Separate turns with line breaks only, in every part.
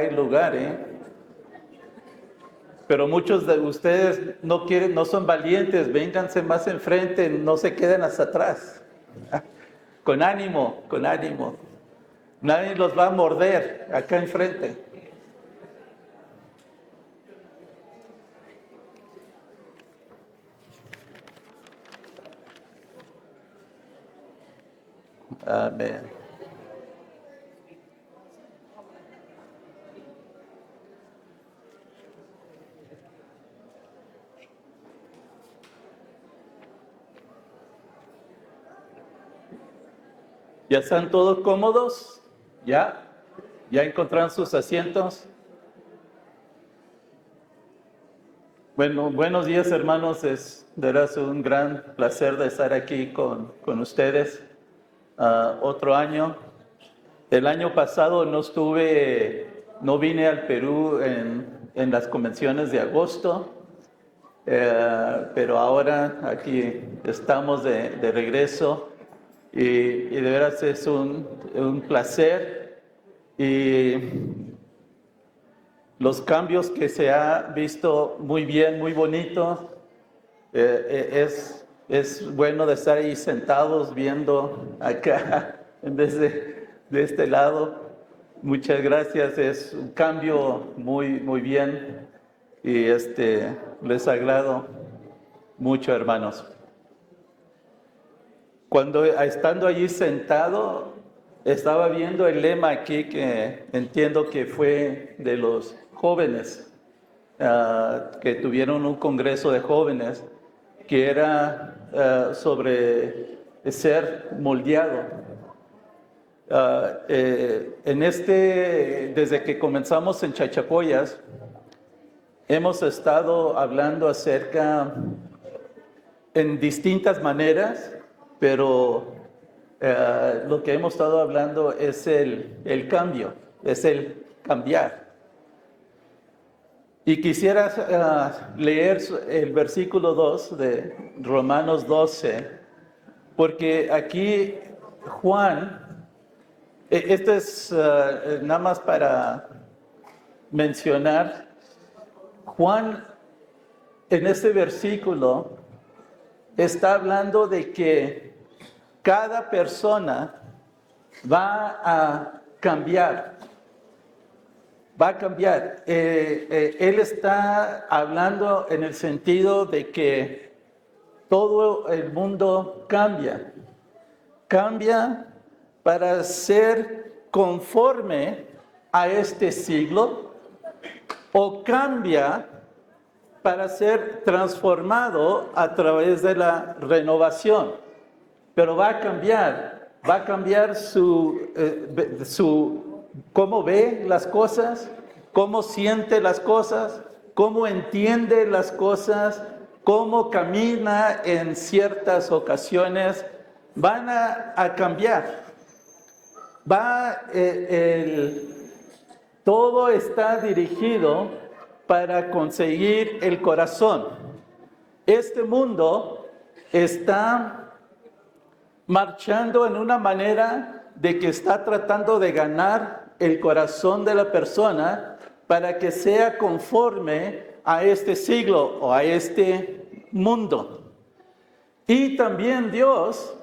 hay lugar, Pero muchos de ustedes no quieren, no son valientes, vénganse más enfrente, no se queden hasta atrás. Con ánimo, con ánimo. Nadie los va a morder acá enfrente. Amén. ¿Ya están todos cómodos? ¿Ya? ¿Ya encontraron sus asientos? Bueno, buenos días, hermanos. Es de verdad un gran placer de estar aquí con ustedes. Otro año. El año pasado no vine al Perú en las convenciones de agosto, pero ahora aquí estamos de regreso y de veras es un placer. Y los cambios que se ha visto muy bien, muy bonito, es bueno de estar ahí sentados viendo acá en vez de este lado. Muchas gracias, es un cambio muy bien y les agrado mucho, hermanos. Cuando estando allí sentado, estaba viendo el lema aquí que entiendo que fue de los jóvenes, que tuvieron un congreso de jóvenes, que era sobre ser moldeado. Desde que comenzamos en Chachapoyas, hemos estado hablando acerca en distintas maneras, pero lo que hemos estado hablando es el cambio, es el cambiar. Y quisiera leer el versículo 2 de Romanos 12, porque aquí Juan, esto es nada más para mencionar, Juan en este versículo está hablando de que cada persona va a cambiar. Va a cambiar. Él está hablando en el sentido de que todo el mundo cambia. Cambia para ser conforme a este siglo o cambia para ser transformado a través de la renovación. Pero va a cambiar cómo ve las cosas, cómo siente las cosas, cómo entiende las cosas, cómo camina en ciertas ocasiones, van a cambiar. Todo está dirigido para conseguir el corazón. Este mundo está marchando en una manera de que está tratando de ganar el corazón de la persona para que sea conforme a este siglo o a este mundo. Y también Dios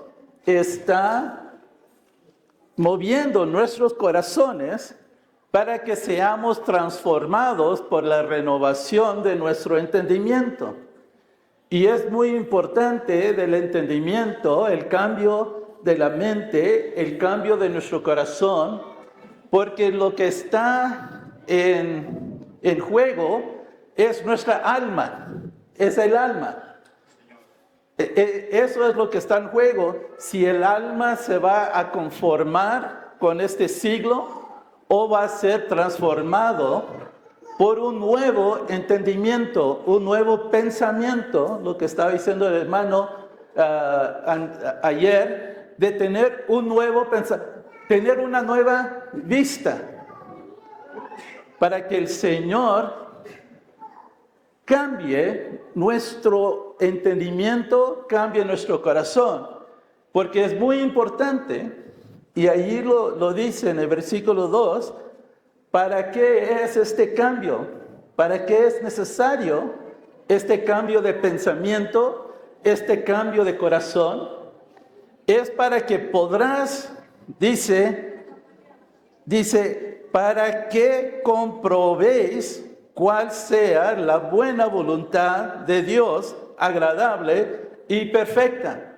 está moviendo nuestros corazones para que seamos transformados por la renovación de nuestro entendimiento. Y es muy importante del entendimiento, el cambio de la mente, el cambio de nuestro corazón, porque lo que está en juego es nuestra alma, es el alma. Eso es lo que está en juego, si el alma se va a conformar con este siglo o va a ser transformado por un nuevo entendimiento, un nuevo pensamiento, lo que estaba diciendo el hermano ayer, de tener un nuevo pensamiento, tener una nueva vista, para que el Señor cambie nuestro entendimiento, cambie nuestro corazón, porque es muy importante, y allí lo dice en el versículo 2, ¿Para qué es este cambio? ¿Para qué es necesario este cambio de pensamiento, este cambio de corazón? Es para que podrás, dice, para que comprobéis cuál sea la buena voluntad de Dios, agradable y perfecta.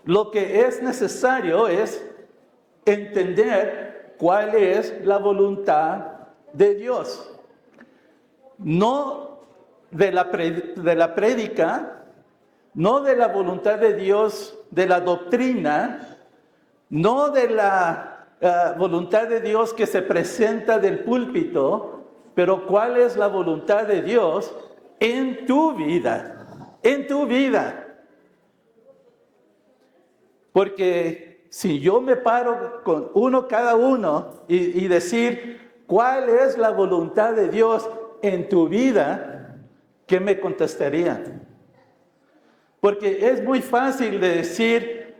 Lo que es necesario es entender cuál es la voluntad de Dios. No de la prédica, no de la voluntad de Dios, de la doctrina, no de la voluntad de Dios que se presenta del púlpito, pero cuál es la voluntad de Dios en tu vida, en tu vida. Porque si yo me paro con cada uno y decir cuál es la voluntad de Dios en tu vida, ¿qué me contestaría? Porque es muy fácil de decir,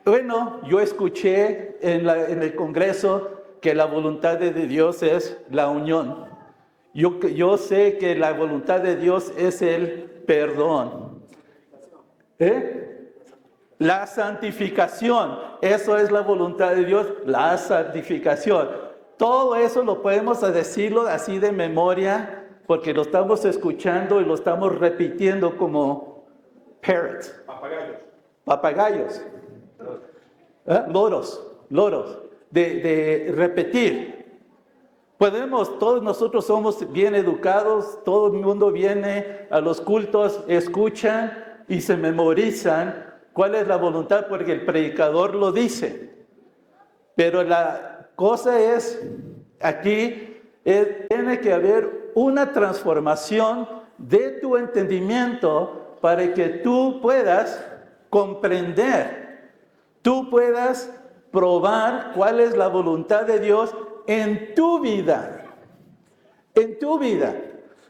bueno, yo escuché en el Congreso que la voluntad de Dios es la unión. Yo sé que la voluntad de Dios es el perdón. La santificación, eso es la voluntad de Dios, la santificación. Todo eso lo podemos decirlo así de memoria, porque lo estamos escuchando y lo estamos repitiendo como parrots. Papagayos. Loros, de repetir. Todos nosotros somos bien educados, todo el mundo viene a los cultos, escuchan y se memorizan cuál es la voluntad porque el predicador lo dice. Pero la cosa es, tiene que haber una transformación de tu entendimiento para que tú puedas comprender, tú puedas probar cuál es la voluntad de Dios en tu vida,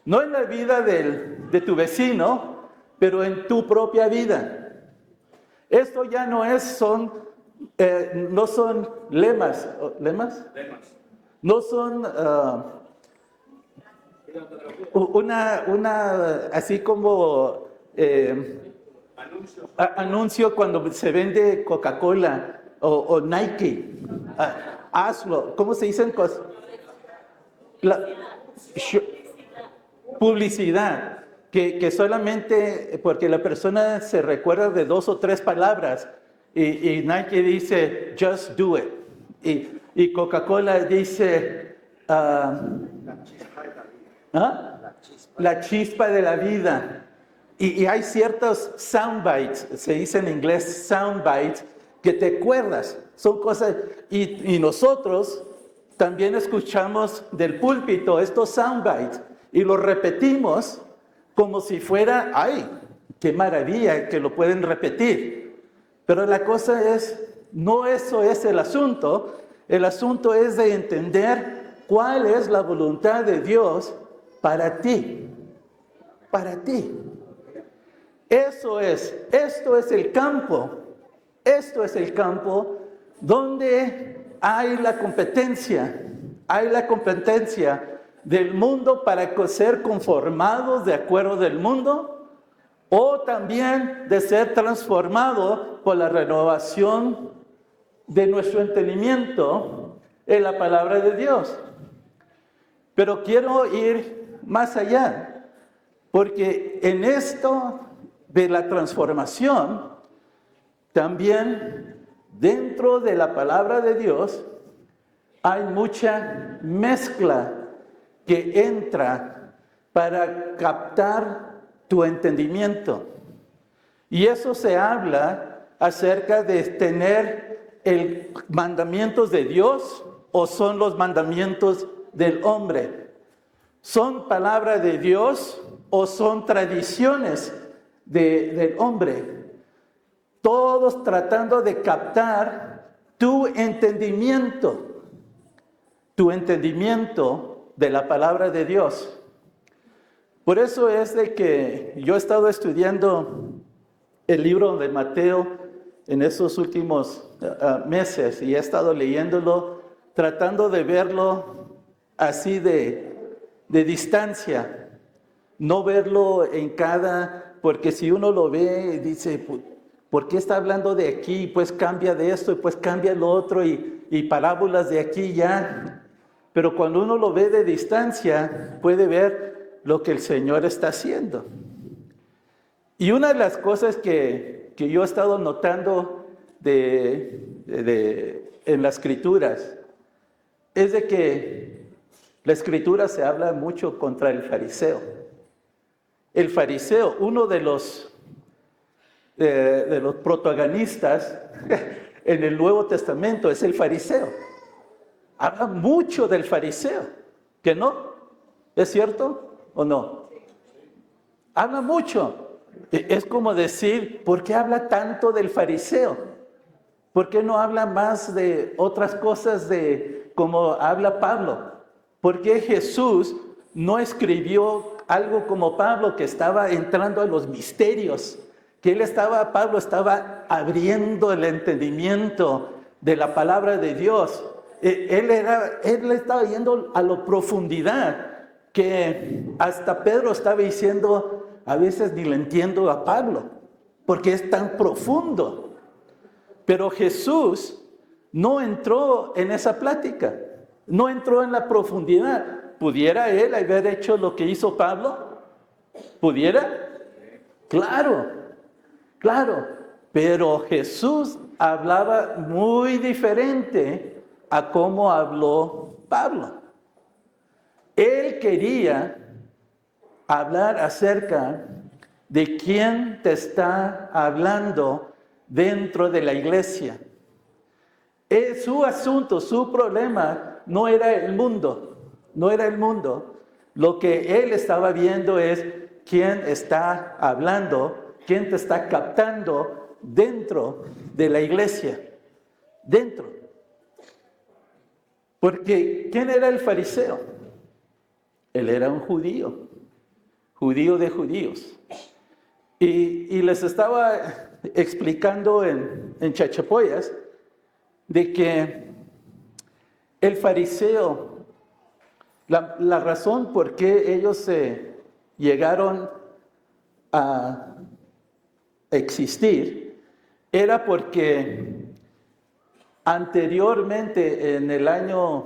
no en la vida de tu vecino, pero en tu propia vida. Esto ya no son lemas, no son así como anuncio cuando se vende Coca-Cola o Nike, hazlo, ¿cómo se dicen cosas? Publicidad, que solamente porque la persona se recuerda de 2 o 3 palabras y Nike dice, just do it, y Coca-Cola dice, la chispa de la vida. Y hay ciertos soundbites, se dice en inglés soundbites, que te acuerdas, son cosas, y nosotros también escuchamos del púlpito estos soundbites y los repetimos como si fuera, ¡ay, qué maravilla que lo pueden repetir! Pero la cosa es, no eso es el asunto es de entender cuál es la voluntad de Dios para ti, esto es el campo donde hay la competencia del mundo para ser conformados de acuerdo del mundo o también de ser transformados por la renovación de nuestro entendimiento en la palabra de Dios. Pero quiero ir más allá, porque en esto de la transformación, también dentro de la palabra de Dios hay mucha mezcla que entra para captar tu entendimiento. Y eso se habla acerca de tener mandamientos de Dios o son los mandamientos del hombre. ¿Son palabra de Dios o son tradiciones del hombre? Todos tratando de captar tu entendimiento de la palabra de Dios. Por eso es de que yo he estado estudiando el libro de Mateo en esos últimos meses y he estado leyéndolo, tratando de verlo así de distancia, no verlo en cada, porque si uno lo ve, dice, ¿por qué está hablando de aquí? Pues cambia de esto, y pues cambia lo otro, y parábolas de aquí ya. Pero cuando uno lo ve de distancia, puede ver lo que el Señor está haciendo. Y una de las cosas que yo he estado notando en las Escrituras es de que la Escritura se habla mucho contra el fariseo. El fariseo, uno de los protagonistas en el Nuevo Testamento es el fariseo. Habla mucho del fariseo, ¿que no? ¿Es cierto o no? Habla mucho. Es como decir, ¿por qué habla tanto del fariseo? ¿Por qué no habla más de otras cosas de como habla Pablo? ¿Por qué Jesús no escribió algo como Pablo, que estaba entrando a los misterios? Que Pablo estaba abriendo el entendimiento de la palabra de Dios. Él estaba yendo a la profundidad, que hasta Pedro estaba diciendo, a veces ni le entiendo a Pablo, porque es tan profundo. Pero Jesús no entró en esa plática, no entró en la profundidad. ¿Pudiera él haber hecho lo que hizo Pablo? ¿Pudiera? Claro, claro. Pero Jesús hablaba muy diferente a cómo habló Pablo. Él quería hablar acerca de quién te está hablando dentro de la iglesia. Su asunto, su problema no era el mundo, no era el mundo. Lo que él estaba viendo es quién está hablando, quién te está captando dentro de la iglesia, dentro. Porque ¿quién era el fariseo? Él era un judío de judíos. Y les estaba explicando en Chachapoyas de que el fariseo, la razón por qué ellos llegaron a existir era porque anteriormente, en el año,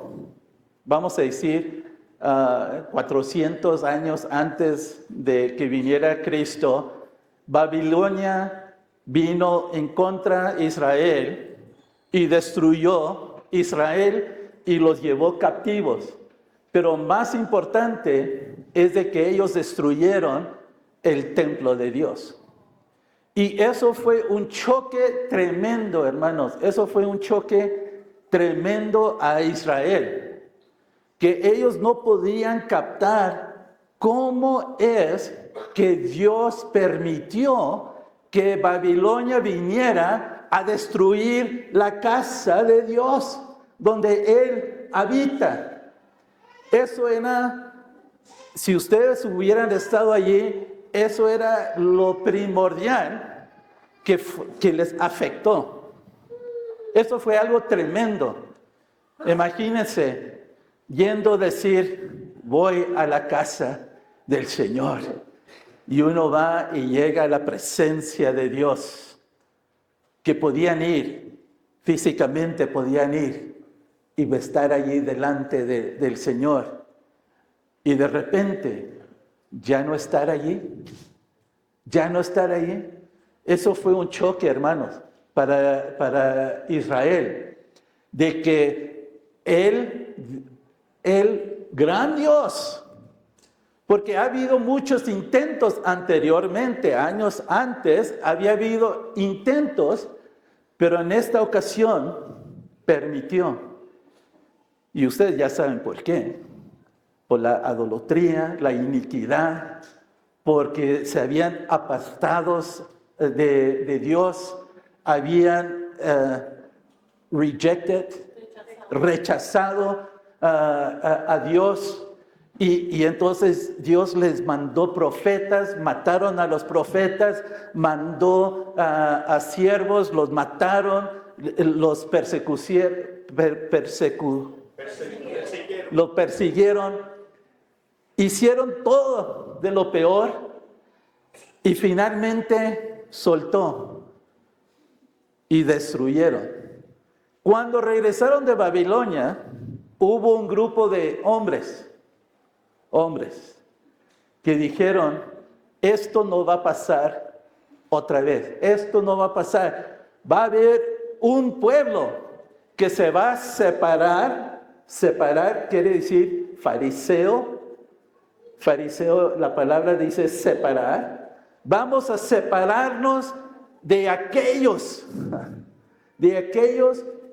vamos a decir, 400 años antes de que viniera Cristo, Babilonia vino en contra de Israel y destruyó Israel y los llevó captivos. Pero más importante es de que ellos destruyeron el templo de Dios. Y eso fue un choque tremendo, hermanos. Eso fue un choque tremendo a Israel, que ellos no podían captar cómo es que Dios permitió que Babilonia viniera a destruir la casa de Dios, donde Él habita. Eso era, si ustedes hubieran estado allí, eso era lo primordial que les afectó. Eso fue algo tremendo. Imagínense yendo a decir, voy a la casa del Señor. Y uno va y llega a la presencia de Dios. Que podían ir, físicamente podían ir y estar allí delante del Señor. Y de repente, ya no estar allí. Ya no estar allí. Eso fue un choque, hermanos, para Israel. De que el gran Dios, porque ha habido muchos intentos anteriormente, años antes, había habido intentos, pero en esta ocasión permitió. Y ustedes ya saben por qué. Por la idolatría, la iniquidad, porque se habían apartado de Dios, habían rechazado a Dios. Y entonces Dios les mandó profetas, mataron a los profetas, mandó a siervos, los mataron, los persiguieron. lo persiguieron, hicieron todo de lo peor y finalmente soltó y destruyeron. Cuando regresaron de Babilonia, hubo un grupo de hombres que dijeron, esto no va a pasar otra vez, esto no va a pasar. Va a haber un pueblo que se va a separar quiere decir fariseo, la palabra dice separar. Vamos a separarnos de aquellos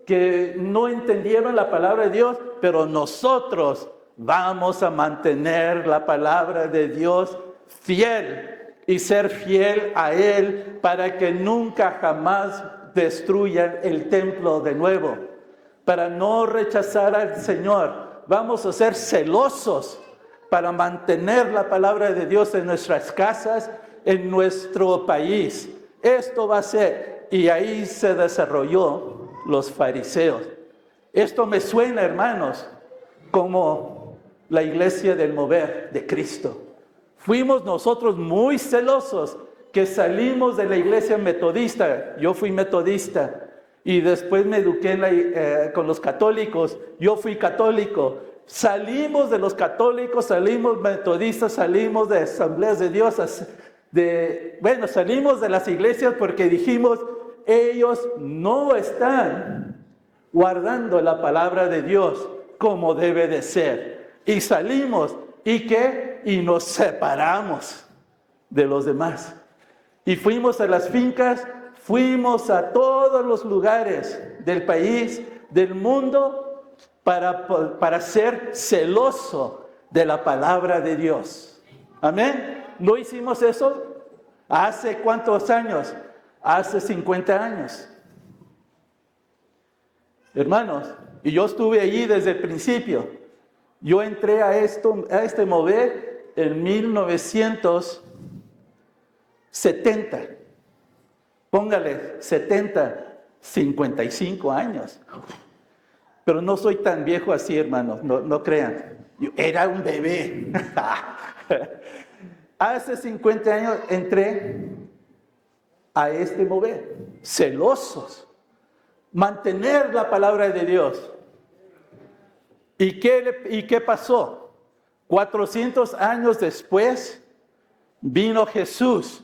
que no entendieron la palabra de Dios, pero nosotros vamos a mantener la palabra de Dios fiel y ser fiel a Él para que nunca jamás destruyan el templo de nuevo. Para no rechazar al Señor, vamos a ser celosos para mantener la palabra de Dios en nuestras casas, en nuestro país. Esto va a ser, y ahí se desarrolló los fariseos. Esto me suena, hermanos, como la iglesia del mover de Cristo. Fuimos nosotros muy celosos que salimos de la iglesia metodista. Yo fui metodista y después me eduqué con los católicos. Yo fui católico. Salimos de los católicos, salimos metodistas, salimos de asambleas de Dios, salimos de las iglesias porque dijimos, ellos no están guardando la palabra de Dios como debe de ser. Y salimos, ¿y qué? Y nos separamos de los demás. Y fuimos a las fincas, fuimos a todos los lugares del país, del mundo, para ser celoso de la palabra de Dios. Amén. ¿No hicimos eso? ¿Hace cuántos años? Hace 50 años. Hermanos, y yo estuve allí desde el principio. Yo entré a este mover en 1970. Póngale 70, 55 años. Pero no soy tan viejo así, hermanos, no crean. Yo era un bebé. Hace 50 años entré a este mover, celosos, mantener la palabra de Dios. ¿Y qué pasó? 400 años después vino Jesús.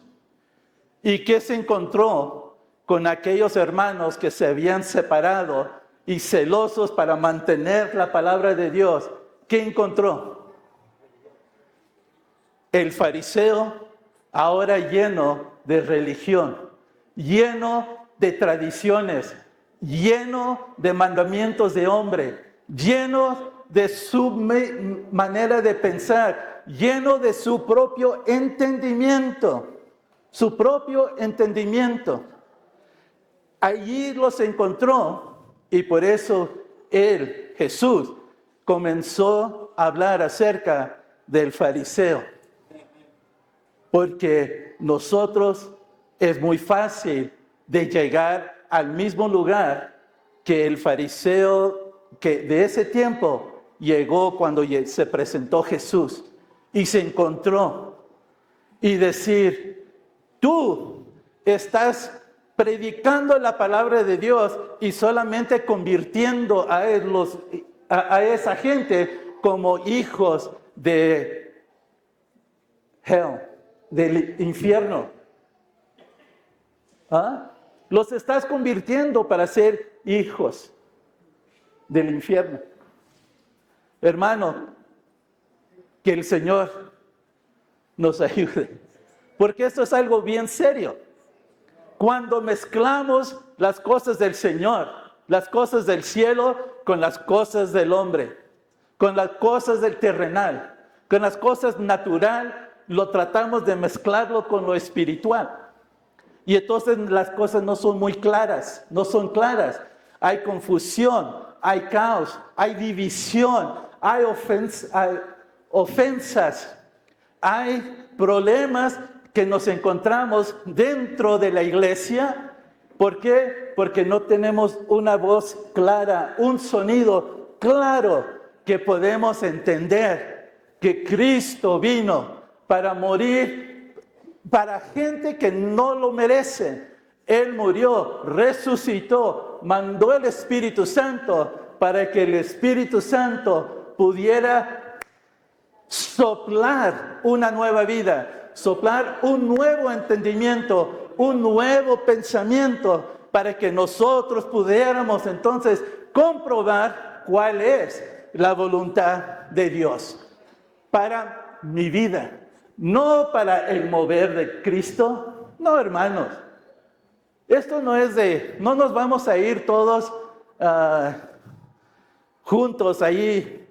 ¿Y qué se encontró con aquellos hermanos que se habían separado y celosos para mantener la palabra de Dios? ¿Qué encontró? El fariseo ahora lleno de religión, lleno de tradiciones, lleno de mandamientos de hombre, lleno de su manera de pensar, lleno de su propio entendimiento. Allí los encontró y por eso él, Jesús, comenzó a hablar acerca del fariseo. Porque nosotros es muy fácil de llegar al mismo lugar que el fariseo que de ese tiempo llegó cuando se presentó Jesús y se encontró y decir, tú estás predicando la palabra de Dios y solamente convirtiendo a esa gente como hijos de hell, del infierno. ¿Ah? Los estás convirtiendo para ser hijos del infierno. Hermano, que el Señor nos ayude, porque esto es algo bien serio. Cuando mezclamos las cosas del Señor, las cosas del cielo con las cosas del hombre, con las cosas del terrenal, con las cosas natural, lo tratamos de mezclarlo con lo espiritual. Y entonces las cosas no son muy claras, no son claras. Hay confusión, hay caos, hay división, hay ofensas, hay problemas que nos encontramos dentro de la iglesia. ¿Por qué? Porque no tenemos una voz clara, un sonido claro que podemos entender que Cristo vino para morir para gente que no lo merece. Él murió, resucitó, mandó el Espíritu Santo para que el Espíritu Santo pudiera soplar una nueva vida, soplar un nuevo entendimiento, un nuevo pensamiento, para que nosotros pudiéramos entonces comprobar cuál es la voluntad de Dios para mi vida, no para el mover de Cristo. No, hermanos, esto no es no nos vamos a ir todos juntos ahí.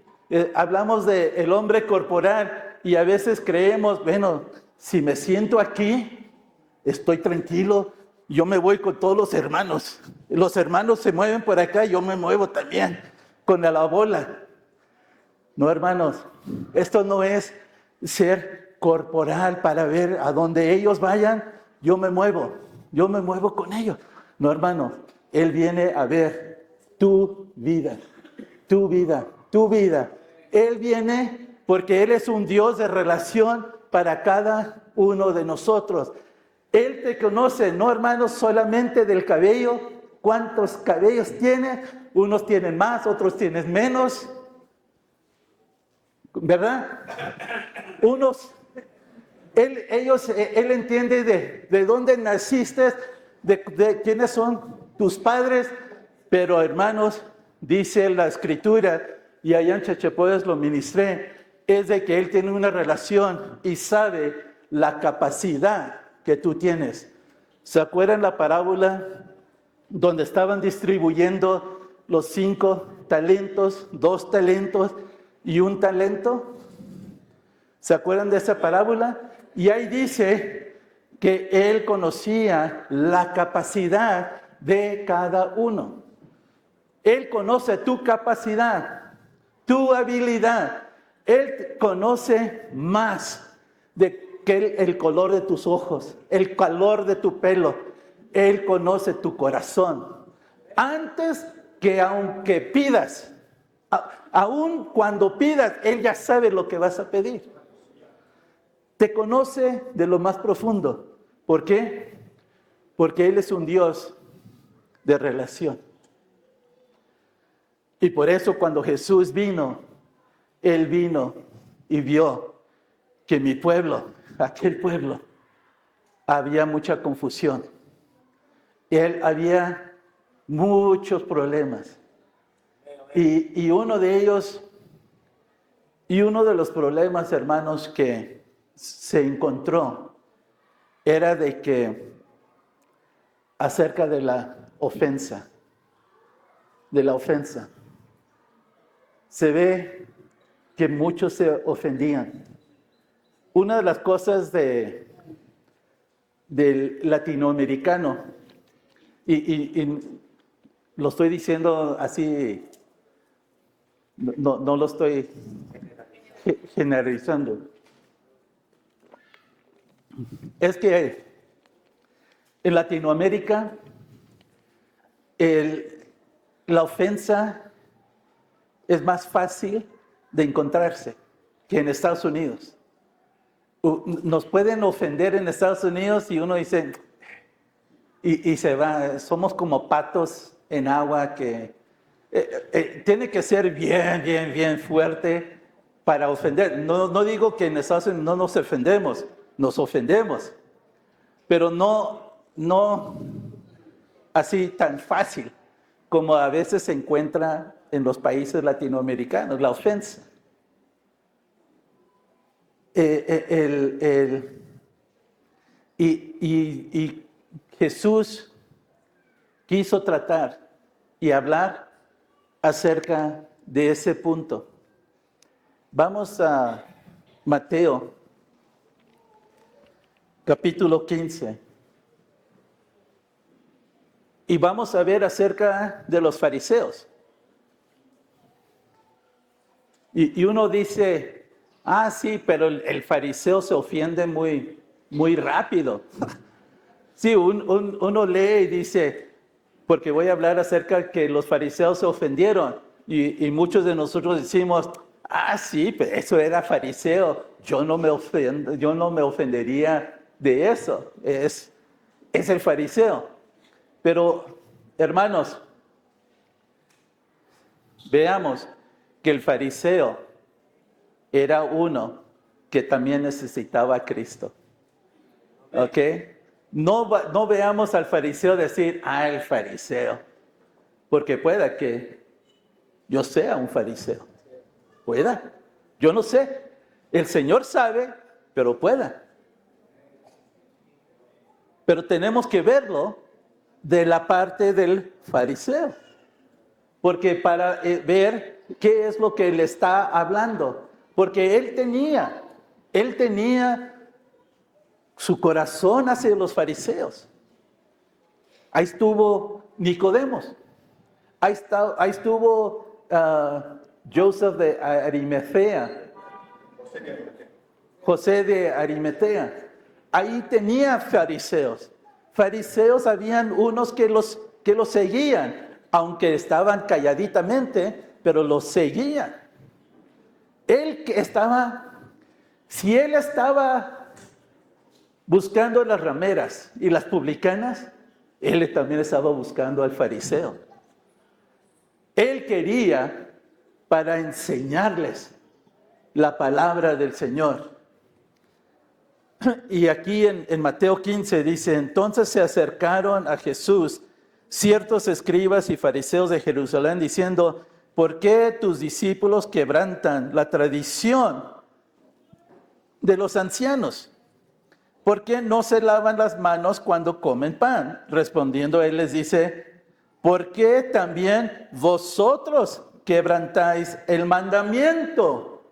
Hablamos del hombre corporal y a veces creemos, bueno, si me siento aquí, estoy tranquilo, yo me voy con todos los hermanos se mueven por acá, yo me muevo también con la bola. No, hermanos, esto no es ser corporal para ver a donde ellos vayan, yo me muevo con ellos. No, hermanos, Él viene a ver tu vida, tu vida, tu vida. Él viene porque Él es un Dios de relación para cada uno de nosotros. Él te conoce, no, hermanos, solamente del cabello. ¿Cuántos cabellos tiene? Unos tienen más, otros tienen menos. ¿Verdad? Él entiende de dónde naciste, de quiénes son tus padres. Pero, hermanos, dice la Escritura, y allá en Chachapoyas lo ministré, es de que Él tiene una relación y sabe la capacidad que tú tienes. ¿Se acuerdan la parábola donde estaban distribuyendo los 5 talentos, 2 talentos y 1 talento? ¿Se acuerdan de esa parábola? Y ahí dice que Él conocía la capacidad de cada uno. Él conoce tu capacidad, tu habilidad. Él conoce más que el color de tus ojos, el color de tu pelo. Él conoce tu corazón. Antes que aunque pidas, aun cuando pidas, Él ya sabe lo que vas a pedir. Te conoce de lo más profundo. ¿Por qué? Porque Él es un Dios de relación. Y por eso cuando Jesús vino, Él vino y vio que mi pueblo, aquel pueblo, había mucha confusión. Había muchos problemas. Y uno de los problemas, hermanos, que se encontró era de que acerca de la ofensa, se ve que muchos se ofendían. Una de las cosas del latinoamericano, y lo estoy diciendo así, no lo estoy generalizando, es que en Latinoamérica la ofensa es más fácil de encontrarse que en Estados Unidos. Nos pueden ofender en Estados Unidos y uno dice, y se va, somos como patos en agua que tiene que ser bien fuerte para ofender. No digo que en Estados Unidos no nos ofendemos, pero no así tan fácil como a veces se encuentra en los países latinoamericanos, la ofensa. Y Jesús quiso tratar y hablar acerca de ese punto. Vamos a Mateo, capítulo 15. Y vamos a ver acerca de los fariseos. Y uno dice, sí, pero el fariseo se ofende muy rápido. Sí, uno lee y dice, porque voy a hablar acerca de que los fariseos se ofendieron. Y muchos de nosotros decimos, ah, sí, pero eso era fariseo. Yo no me ofendería de eso. Es el fariseo. Pero, hermanos, veamos que el fariseo era uno que también necesitaba a Cristo. ¿Ok? No veamos al fariseo decir, ah, el fariseo. Porque pueda que yo sea un fariseo. Pueda. Yo no sé. El Señor sabe, pero pueda. Pero tenemos que verlo de la parte del fariseo. Porque para ver qué es lo que le está hablando. Porque él tenía su corazón hacia los fariseos. Ahí estuvo Nicodemos. Ahí estuvo Joseph de Arimatea. José de Arimatea. Ahí tenía fariseos. Fariseos habían unos que los seguían, aunque estaban calladitamente, pero los seguían. Si él estaba buscando las rameras y las publicanas, él también estaba buscando al fariseo. Él quería para enseñarles la palabra del Señor. Y aquí en Mateo 15 dice, entonces se acercaron a Jesús ciertos escribas y fariseos de Jerusalén diciendo, ¿por qué tus discípulos quebrantan la tradición de los ancianos? ¿Por qué no se lavan las manos cuando comen pan? Respondiendo él les dice, ¿por qué también vosotros quebrantáis el mandamiento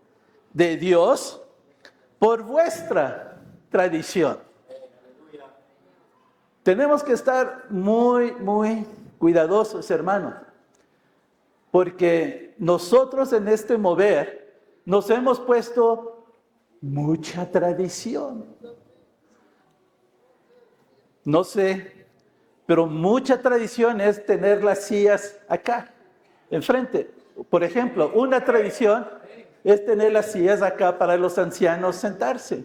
de Dios por vuestra tradición? Tenemos que estar muy, muy cuidadosos, hermanos, porque nosotros en este mover nos hemos puesto mucha tradición. No sé, pero mucha tradición es tener las sillas acá, enfrente. Por ejemplo, una tradición es tener las sillas acá para los ancianos sentarse.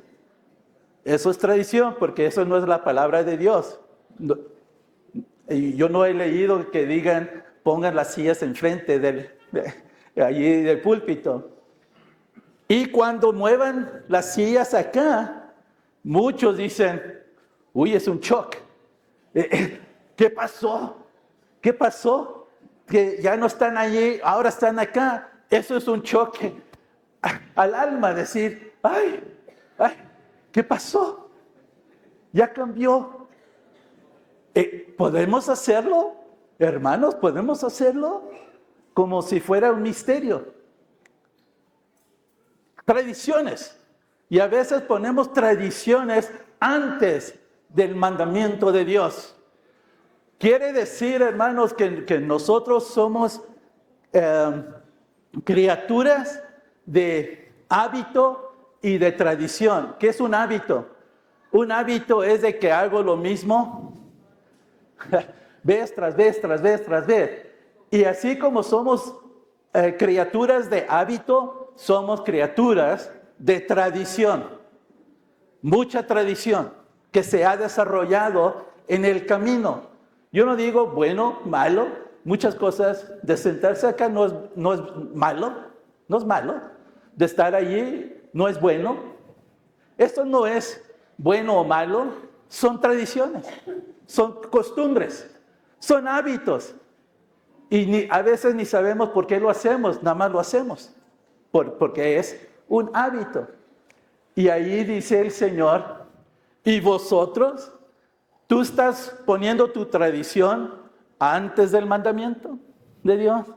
Eso es tradición, porque eso no es la palabra de Dios. Yo no he leído que digan, pongan las sillas enfrente allí del púlpito. Y cuando muevan las sillas acá, muchos dicen, uy, es un shock. ¿Qué pasó? ¿Qué pasó? Que ya no están allí, ahora están acá. Eso es un choque al alma, decir, ay, ¿qué pasó? Ya cambió. ¿Podemos hacerlo? Hermanos, ¿podemos hacerlo? Como si fuera un misterio. Tradiciones. Y a veces ponemos tradiciones antes del mandamiento de Dios. Quiere decir, hermanos, que nosotros somos criaturas de hábito y de tradición. ¿Qué es un hábito? Un hábito es de que hago lo mismo vez tras vez, tras vez, tras vez. Y así como somos criaturas de hábito, somos criaturas de tradición. Mucha tradición que se ha desarrollado en el camino. Yo no digo bueno, malo. Muchas cosas de sentarse acá no es malo. No es malo. De estar allí no es bueno. Esto no es bueno o malo. Son tradiciones. Son costumbres. Son hábitos. Y a veces ni sabemos por qué lo hacemos. Nada más lo hacemos. Porque es un hábito. Y ahí dice el Señor, ¿y vosotros? ¿Tú estás poniendo tu tradición antes del mandamiento de Dios?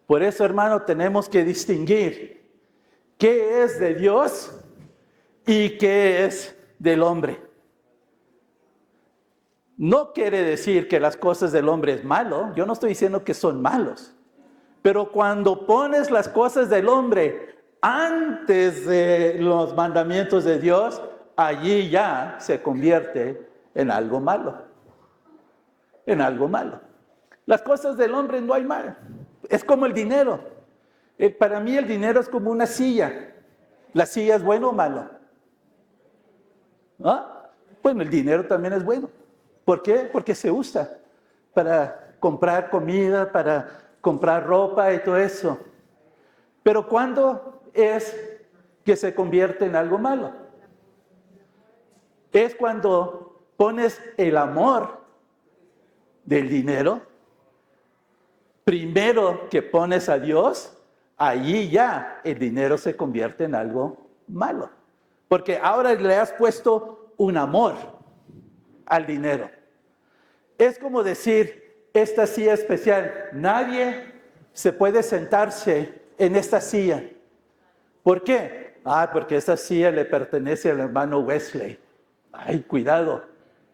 Por eso, hermano, tenemos que distinguir qué es de Dios y qué es del hombre. No quiere decir que las cosas del hombre es malo. Yo no estoy diciendo que son malos. Pero cuando pones las cosas del hombre antes de los mandamientos de Dios, allí ya se convierte en algo malo. En algo malo. Las cosas del hombre no hay mal. Es como el dinero. Para mí el dinero es como una silla. ¿La silla es bueno o malo? ¿Ah? Bueno, el dinero también es bueno. ¿Por qué? Porque se usa para comprar comida, para comprar ropa y todo eso. Pero ¿cuándo es que se convierte en algo malo? Es cuando pones el amor del dinero, primero que pones a Dios, allí ya el dinero se convierte en algo malo. Porque ahora le has puesto un amor al dinero. Es como decir, esta silla especial, nadie se puede sentarse en esta silla. ¿Por qué? Porque esta silla le pertenece al hermano Wesley. Ay, cuidado.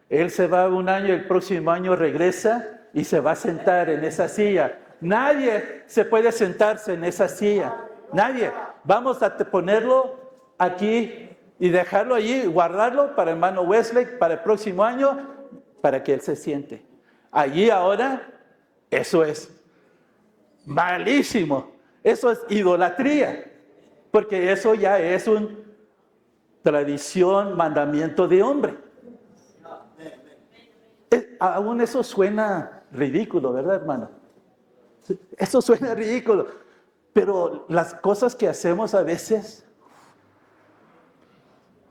Él se va un año, el próximo año regresa y se va a sentar en esa silla. Nadie se puede sentarse en esa silla. Nadie. Vamos a ponerlo aquí y dejarlo allí, guardarlo para el hermano Wesley para el próximo año, para que él se siente. Allí ahora, eso es malísimo. Eso es idolatría. Porque eso ya es una tradición, mandamiento de hombre. Aún eso suena ridículo, ¿verdad, hermano? Eso suena ridículo. Pero las cosas que hacemos a veces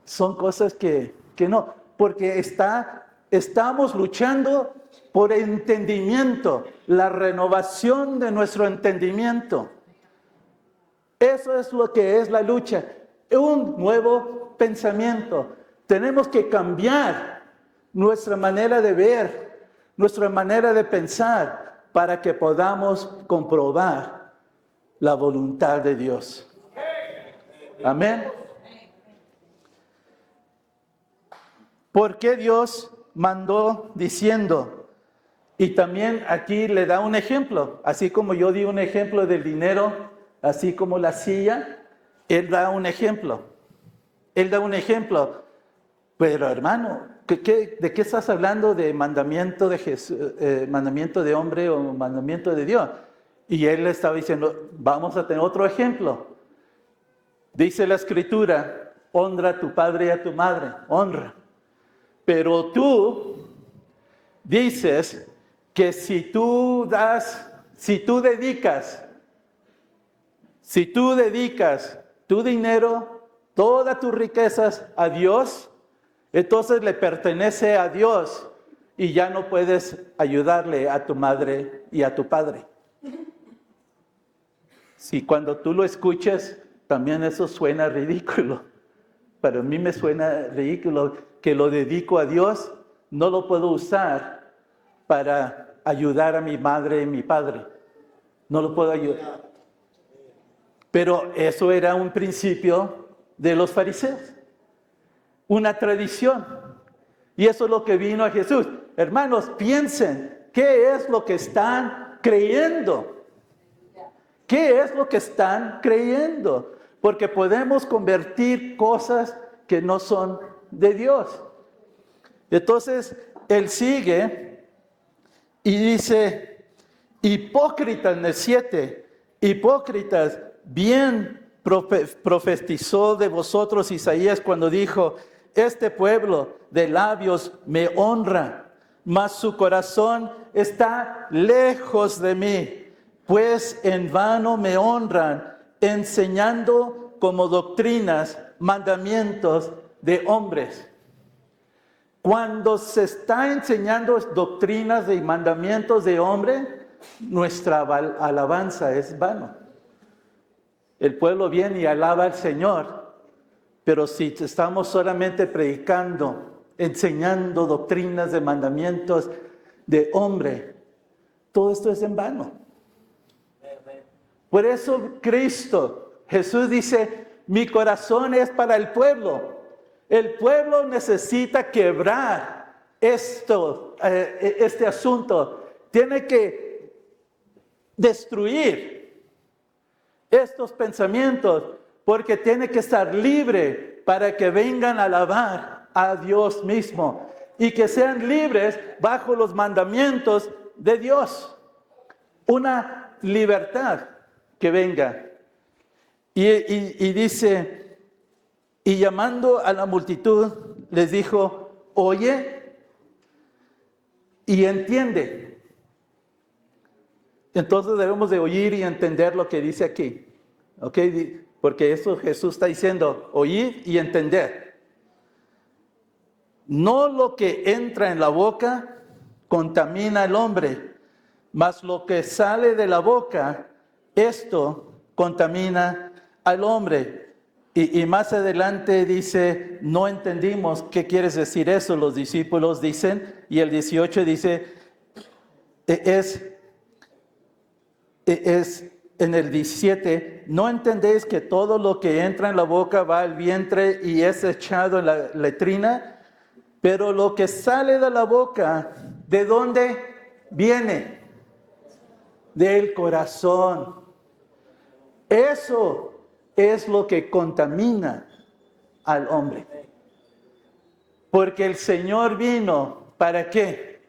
son cosas que no. Porque estamos luchando por entendimiento, la renovación de nuestro entendimiento. Eso es lo que es la lucha, un nuevo pensamiento. Tenemos que cambiar nuestra manera de ver, nuestra manera de pensar, para que podamos comprobar la voluntad de Dios. Amén. ¿Por qué Dios mandó diciendo? Y también aquí le da un ejemplo, así como yo di un ejemplo del dinero, así como la silla, Él da un ejemplo. Él da un ejemplo. Pero hermano, ¿de qué estás hablando? ¿De mandamiento de Jesús, mandamiento de hombre o mandamiento de Dios? Y Él le estaba diciendo, vamos a tener otro ejemplo. Dice la Escritura, honra a tu padre y a tu madre, honra. Pero tú dices que si tú dedicas tu dinero, todas tus riquezas a Dios, entonces le pertenece a Dios y ya no puedes ayudarle a tu madre y a tu padre. Si cuando tú lo escuches, también eso suena ridículo. Para mí me suena ridículo que lo dedico a Dios, no lo puedo usar para ayudar a mi madre y mi padre. No lo puedo ayudar. Pero eso era un principio de los fariseos, una tradición. Y eso es lo que vino a Jesús. Hermanos, piensen, ¿qué es lo que están creyendo? ¿Qué es lo que están creyendo? Porque podemos convertir cosas que no son de Dios. Entonces, Él sigue y dice, hipócritas, en el 7, hipócritas, bien profetizó de vosotros Isaías cuando dijo, este pueblo de labios me honra, mas su corazón está lejos de mí, pues en vano me honran, enseñando como doctrinas, mandamientos de hombres. Cuando se está enseñando doctrinas y mandamientos de hombre, nuestra alabanza es vano. El pueblo viene y alaba al Señor, pero si estamos solamente predicando, enseñando doctrinas de mandamientos de hombre, todo esto es en vano. Por eso Jesús dice, mi corazón es para el pueblo. El pueblo necesita quebrar este asunto. Tiene que destruir estos pensamientos, porque tiene que estar libre para que vengan a alabar a Dios mismo y que sean libres bajo los mandamientos de Dios. Una libertad que venga. Y dice, y llamando a la multitud, les dijo, oye y entiende. Entonces debemos de oír y entender lo que dice aquí. ¿Ok? Porque eso Jesús está diciendo, oír y entender. No lo que entra en la boca contamina al hombre, mas lo que sale de la boca, esto contamina al hombre. Y más adelante dice, no entendimos qué quieres decir eso, los discípulos dicen, y el 18 dice, es en el 17, ¿no entendéis que todo lo que entra en la boca va al vientre y es echado en la letrina? Pero lo que sale de la boca, ¿de dónde viene? Del corazón. Eso es lo que contamina al hombre. Porque el Señor vino, ¿para qué?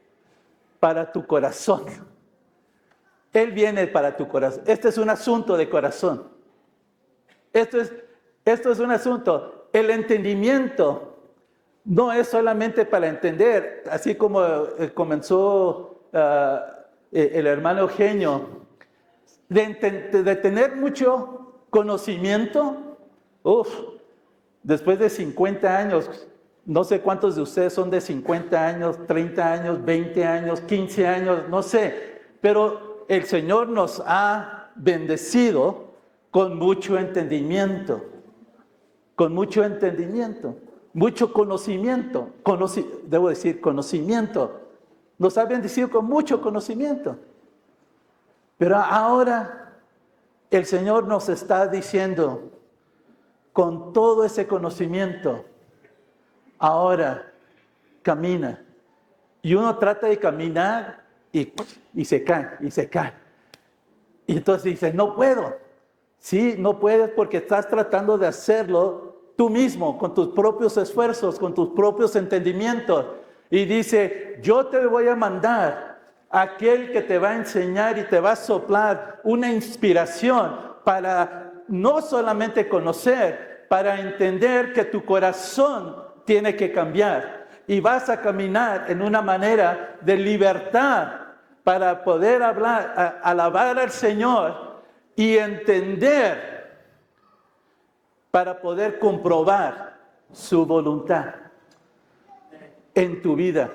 Para tu corazón. Él viene para tu corazón. Este es un asunto de corazón. Esto es un asunto. El entendimiento no es solamente para entender, así como comenzó el hermano Eugenio, de tener mucho conocimiento. Después de 50 años, no sé cuántos de ustedes son de 50 años, 30 años, 20 años, 15 años, no sé, pero el Señor nos ha bendecido con mucho entendimiento, mucho conocimiento, debo decir conocimiento. Nos ha bendecido con mucho conocimiento. Pero ahora el Señor nos está diciendo, con todo ese conocimiento, ahora camina. Y uno trata de caminar y se cae, y se cae. Y entonces dice, no puedo. Sí, no puedes porque estás tratando de hacerlo tú mismo, con tus propios esfuerzos, con tus propios entendimientos. Y dice, yo te voy a mandar a aquel que te va a enseñar y te va a soplar una inspiración para no solamente conocer, para entender que tu corazón tiene que cambiar. Y vas a caminar en una manera de libertad para poder alabar al Señor y entender, para poder comprobar su voluntad en tu vida.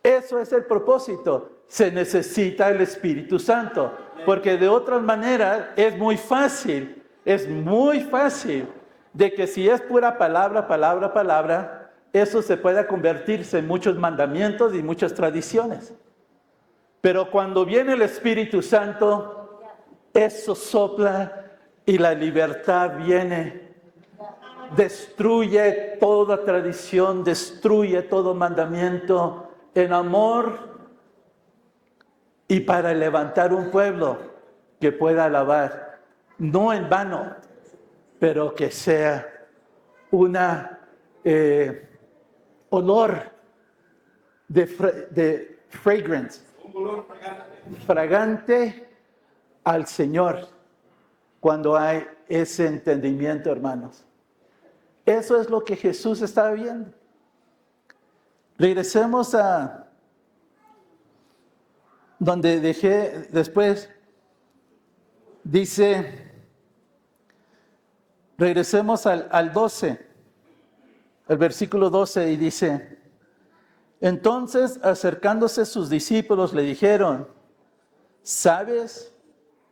Eso es el propósito. Se necesita el Espíritu Santo, porque de otras maneras es muy fácil de que si es pura palabra, eso se pueda convertirse en muchos mandamientos y muchas tradiciones. Pero cuando viene el Espíritu Santo, eso sopla y la libertad viene. Destruye toda tradición, destruye todo mandamiento en amor y para levantar un pueblo que pueda alabar, no en vano, pero que sea una olor de fragrance, fragante al Señor cuando hay ese entendimiento, hermanos. Eso es lo que Jesús estaba viendo. Regresemos a donde dejé después. Dice, regresemos al 12, el versículo 12, y dice, entonces acercándose sus discípulos le dijeron, ¿sabes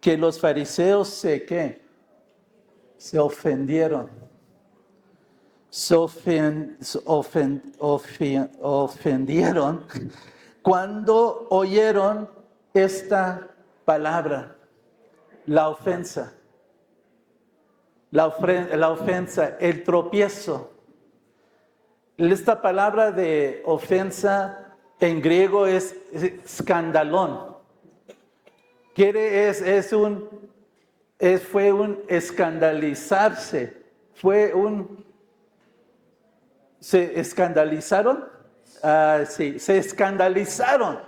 que los fariseos se ofendieron? Se ofendieron cuando oyeron esta palabra, la ofensa, el tropiezo. Esta palabra de ofensa en griego es escandalón. Fue un escandalizarse, ¿se escandalizaron? Sí, se escandalizaron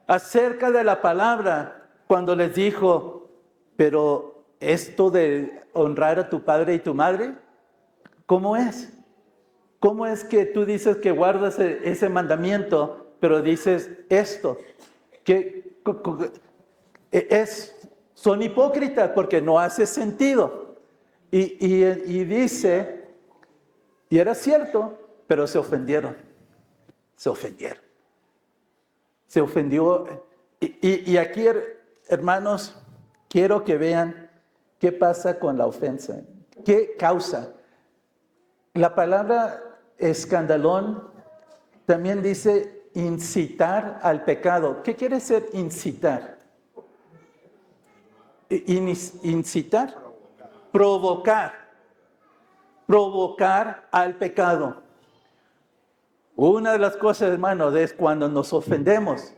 acerca de la palabra cuando les dijo, pero esto de honrar a tu padre y tu madre, ¿cómo es? ¿Cómo es que tú dices que guardas ese mandamiento, pero dices esto? Que son hipócritas porque no hace sentido. Y dice, y era cierto, pero se ofendieron. Se ofendieron. Se ofendió. Y aquí, hermanos, quiero que vean qué pasa con la ofensa. ¿Qué causa? La palabra escandalón también dice incitar al pecado. ¿Qué quiere decir incitar? Incitar, provocar al pecado. Una de las cosas, hermanos, es cuando nos ofendemos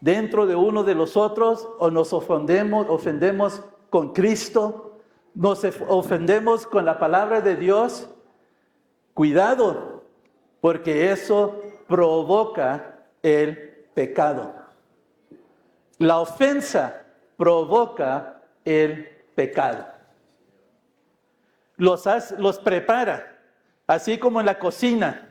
dentro de uno de los otros, o nos ofendemos con Cristo, nos ofendemos con la palabra de Dios. Cuidado, porque eso provoca el pecado. La ofensa provoca el pecado. Los prepara, así como en la cocina.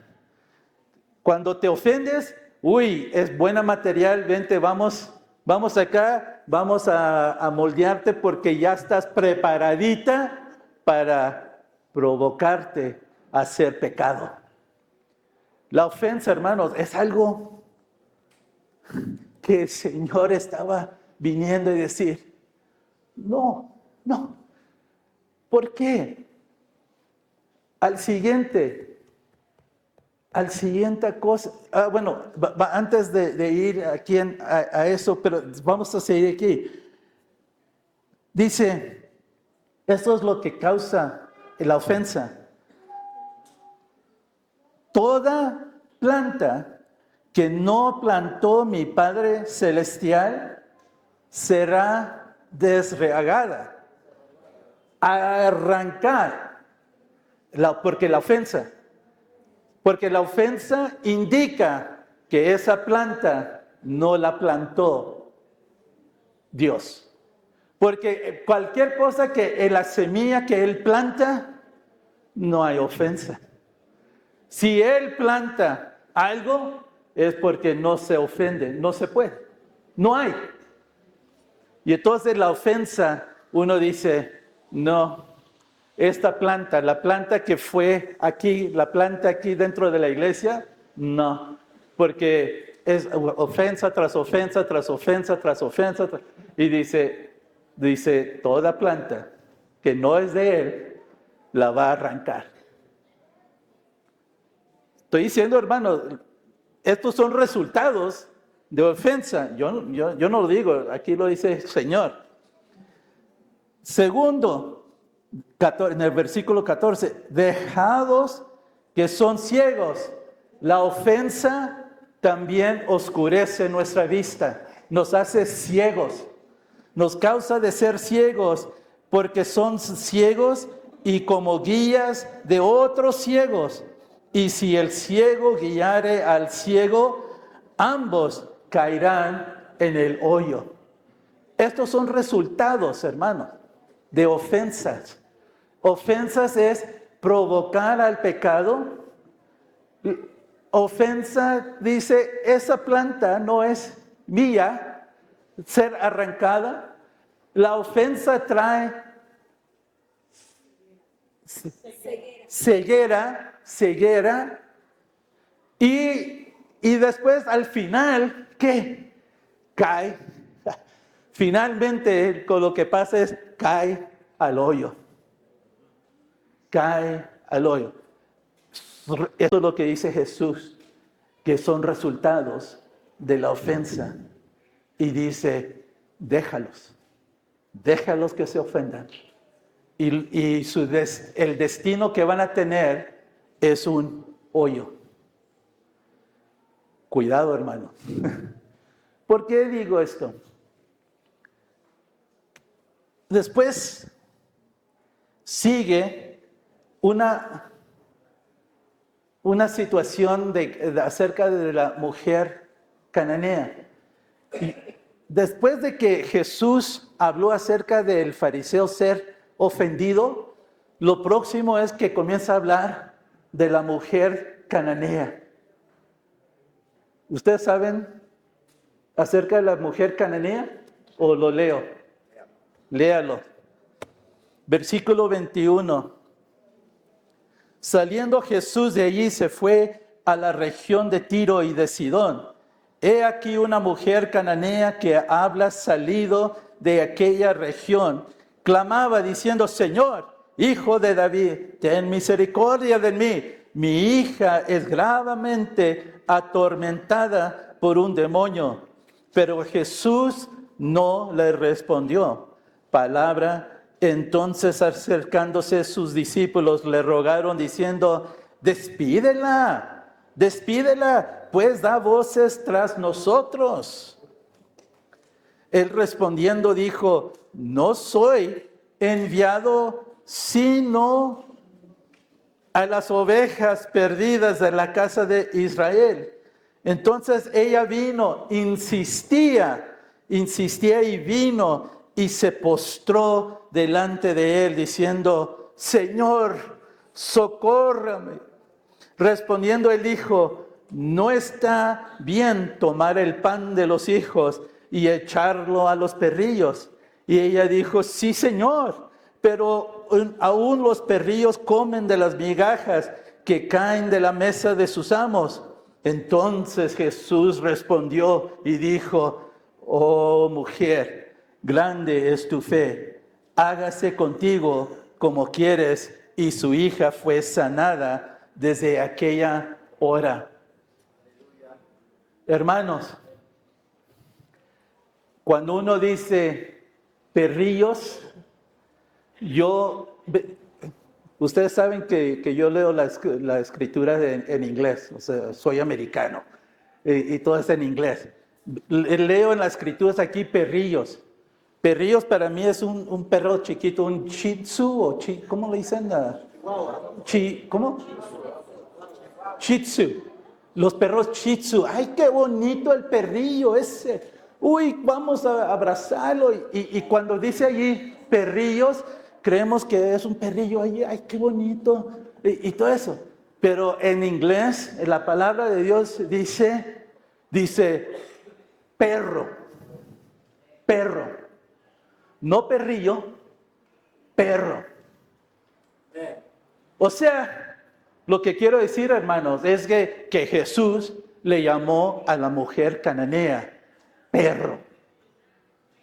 Cuando te ofendes, es buena material, vente, vamos acá, vamos a moldearte porque ya estás preparadita para provocarte a hacer pecado. La ofensa, hermanos, es algo que el Señor estaba viniendo y decir, no. ¿Por qué? Al siguiente cosa, antes de ir aquí a eso, pero vamos a seguir aquí. Dice, esto es lo que causa la ofensa. Toda planta que no plantó mi Padre Celestial será desregada, arrancar, porque la ofensa indica que esa planta no la plantó Dios. Porque cualquier cosa que en la semilla que Él planta, no hay ofensa. Si Él planta algo, es porque no se ofende, no se puede, no hay. Y entonces la ofensa, uno dice, no, esta planta, la planta que fue aquí, la planta aquí dentro de la iglesia, no, porque es ofensa tras ofensa, tras ofensa, tras ofensa, y dice, toda planta que no es de Él, la va a arrancar. Estoy diciendo, hermanos, estos son resultados de ofensa. Yo no lo digo, aquí lo dice el Señor. Segundo, en el versículo 14, dejados que son ciegos. La ofensa también oscurece nuestra vista, nos hace ciegos, nos causa de ser ciegos, porque son ciegos y como guías de otros ciegos. Y si el ciego guiare al ciego, ambos caerán en el hoyo. Estos son resultados, hermanos, de ofensas. Ofensas es provocar al pecado. Ofensa dice, esa planta no es mía, ser arrancada. La ofensa trae ceguera, y después al final, ¿qué? Cae. Finalmente lo que pasa es cae al hoyo. Cae al hoyo. Eso es lo que dice Jesús, que son resultados de la ofensa. Y dice, déjalos que se ofendan. Y el destino que van a tener es un hoyo. Cuidado, hermano. ¿Por qué digo esto? Después sigue una situación acerca de la mujer cananea. Y después de que Jesús habló acerca del fariseo ser ofendido, lo próximo es que comienza a hablar de la mujer cananea. ¿Ustedes saben acerca de la mujer cananea? ¿O lo leo? Léalo. Versículo 21. Saliendo Jesús de allí se fue a la región de Tiro y de Sidón. He aquí una mujer cananea que habla salido de aquella región. Clamaba diciendo: Señor, Hijo de David, ten misericordia de mí. Mi hija es gravemente atormentada por un demonio. Pero Jesús no le respondió palabra. Entonces, acercándose sus discípulos, le rogaron diciendo: despídela, pues da voces tras nosotros. Él respondiendo dijo: no soy enviado sino a las ovejas perdidas de la casa de Israel. Entonces ella vino, insistía y vino y se postró delante de él diciendo: Señor, socórrame. Respondiendo él dijo: no está bien tomar el pan de los hijos y echarlo a los perrillos. Y ella dijo: sí, Señor, pero aún los perrillos comen de las migajas que caen de la mesa de sus amos. Entonces Jesús respondió y dijo: oh mujer, grande es tu fe, hágase contigo como quieres. Y su hija fue sanada desde aquella hora. Hermanos, cuando uno dice perrillos, ustedes saben que yo leo la escritura en inglés, o sea, soy americano y todo es en inglés. Leo en las escrituras aquí perrillos. Perrillos para mí es un perro chiquito, un shih tzu, o ¿cómo le dicen? ¿Cómo? Shih tzu. Los perros shih tzu. ¡Ay, qué bonito el perrillo ese! ¡Uy, vamos a abrazarlo! Y cuando dice allí perrillos, creemos que es un perrillo ahí, ¡ay, qué bonito! Y todo eso. Pero en inglés, la palabra de Dios dice perro. No perrillo, perro. O sea, lo que quiero decir, hermanos, es que Jesús le llamó a la mujer cananea perro.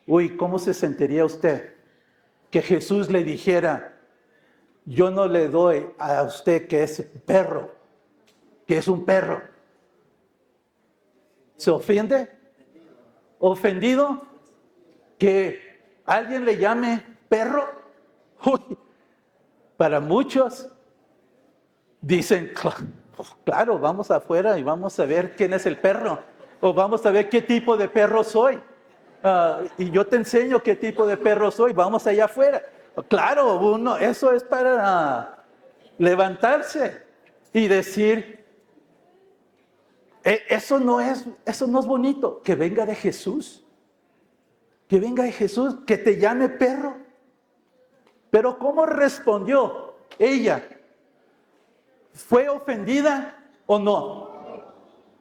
Uy, ¿cómo se sentiría usted que Jesús le dijera: yo no le doy a usted que es perro, que es un perro? ¿Se ofende? ¿Ofendido? ¿Que alguien le llame perro? Uy, para muchos dicen: claro, vamos afuera y vamos a ver quién es el perro, o vamos a ver qué tipo de perro soy. Y yo te enseño qué tipo de perro soy, vamos allá afuera. Claro, eso es para levantarse y decir: eso no es bonito. Que venga de Jesús. Que venga de Jesús, que te llame perro. Pero ¿cómo respondió ella? ¿Fue ofendida o no?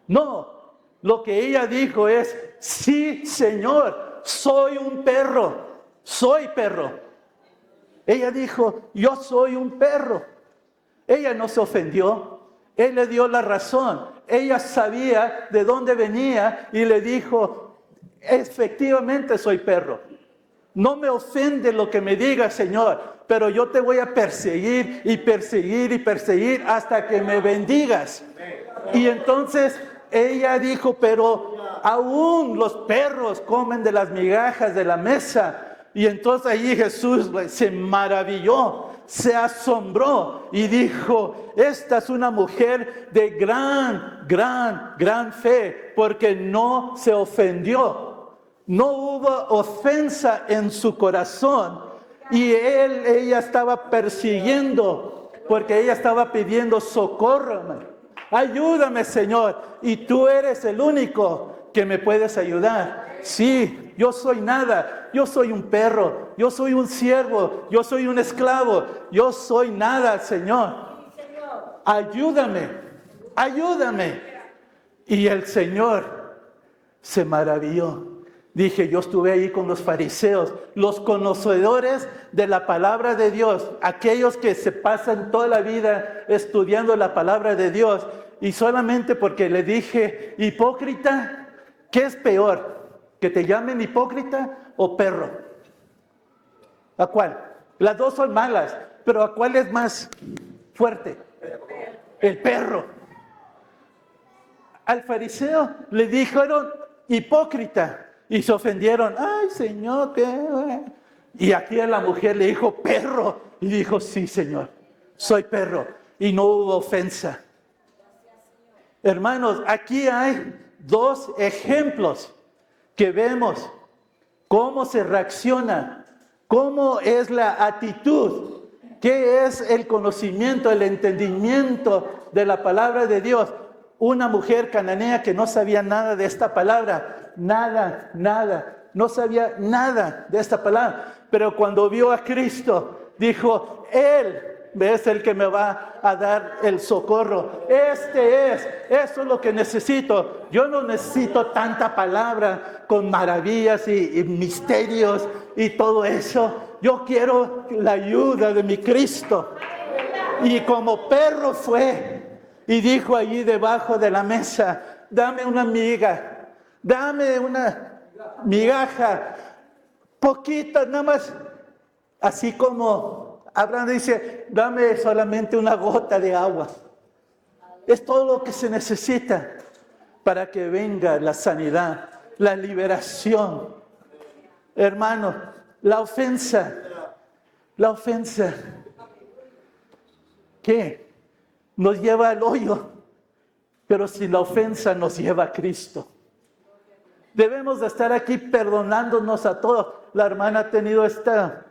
No. Lo que ella dijo es: sí, Señor, soy un perro. Soy perro. Ella dijo: yo soy un perro. Ella no se ofendió. Él le dio la razón. Ella sabía de dónde venía y le dijo: efectivamente soy perro. No me ofende lo que me digas, Señor, pero yo te voy a perseguir y perseguir y perseguir hasta que me bendigas. Y entonces ella dijo: pero aún los perros comen de las migajas de la mesa. Y entonces allí Jesús se maravilló, se asombró y dijo: esta es una mujer de gran fe, porque no se ofendió. No hubo ofensa en su corazón. Y ella estaba persiguiendo, porque ella estaba pidiendo: socórrame, ayúdame, Señor. Y tú eres el único que me puedes ayudar. Sí, yo soy nada, yo soy un perro, yo soy un siervo, yo soy un esclavo, yo soy nada, Señor. Ayúdame, ayúdame. Y el Señor se maravilló. Dije, yo estuve ahí con los fariseos, los conocedores de la palabra de Dios, aquellos que se pasan toda la vida estudiando la palabra de Dios, y solamente porque le dije, hipócrita, ¿qué es peor? ¿Que te llamen hipócrita o perro? ¿A cuál? Las dos son malas, pero ¿a cuál es más fuerte? El perro. Al fariseo le dijeron hipócrita. Y se ofendieron. Ay, Señor, ¿qué? Y aquí a la mujer le dijo, perro. Y dijo, sí, Señor, soy perro. Y no hubo ofensa. Hermanos, aquí hay dos ejemplos que vemos cómo se reacciona, cómo es la actitud, qué es el conocimiento, el entendimiento de la palabra de Dios. Una mujer cananea que no sabía nada de esta palabra, nada, no sabía nada de esta palabra, pero cuando vio a Cristo, dijo, Él es el que me va a dar el socorro, eso es lo que necesito. Yo no necesito tanta palabra con maravillas y misterios y todo eso. Yo quiero la ayuda de mi Cristo. Y como perro fue y dijo allí debajo de la mesa, dame una miga, dame una migaja, poquita, nada más, así como Abraham dice, dame solamente una gota de agua. Es todo lo que se necesita para que venga la sanidad, la liberación. Hermano, la ofensa, ¿qué? Nos lleva al hoyo, pero si la ofensa nos lleva a Cristo. Debemos de estar aquí perdonándonos a todos. La hermana ha tenido esta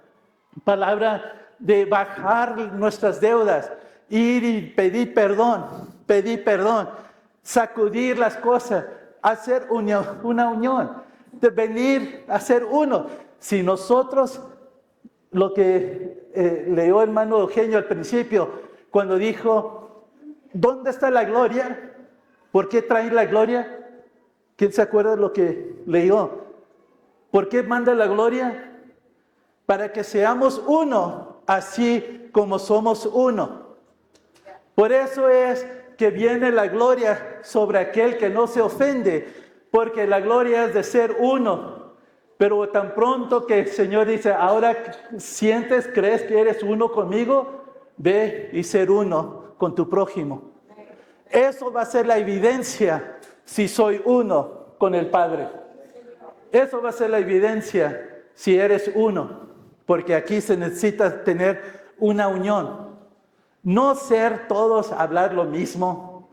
palabra de bajar nuestras deudas, ir y pedir perdón, sacudir las cosas, hacer una unión, de venir a ser uno. Si nosotros, lo que leyó el hermano Eugenio al principio, cuando dijo, ¿dónde está la gloria? ¿Por qué trae la gloria? ¿Quién se acuerda de lo que leyó? ¿Por qué manda la gloria? Para que seamos uno, así como somos uno. Por eso es que viene la gloria sobre aquel que no se ofende, porque la gloria es de ser uno. Pero tan pronto que el Señor dice, ahora sientes, crees que eres uno conmigo, ve y ser uno con tu prójimo. Eso va a ser la evidencia si soy uno con el Padre. Eso va a ser la evidencia si eres uno, porque aquí se necesita tener una unión. No ser todos hablar lo mismo,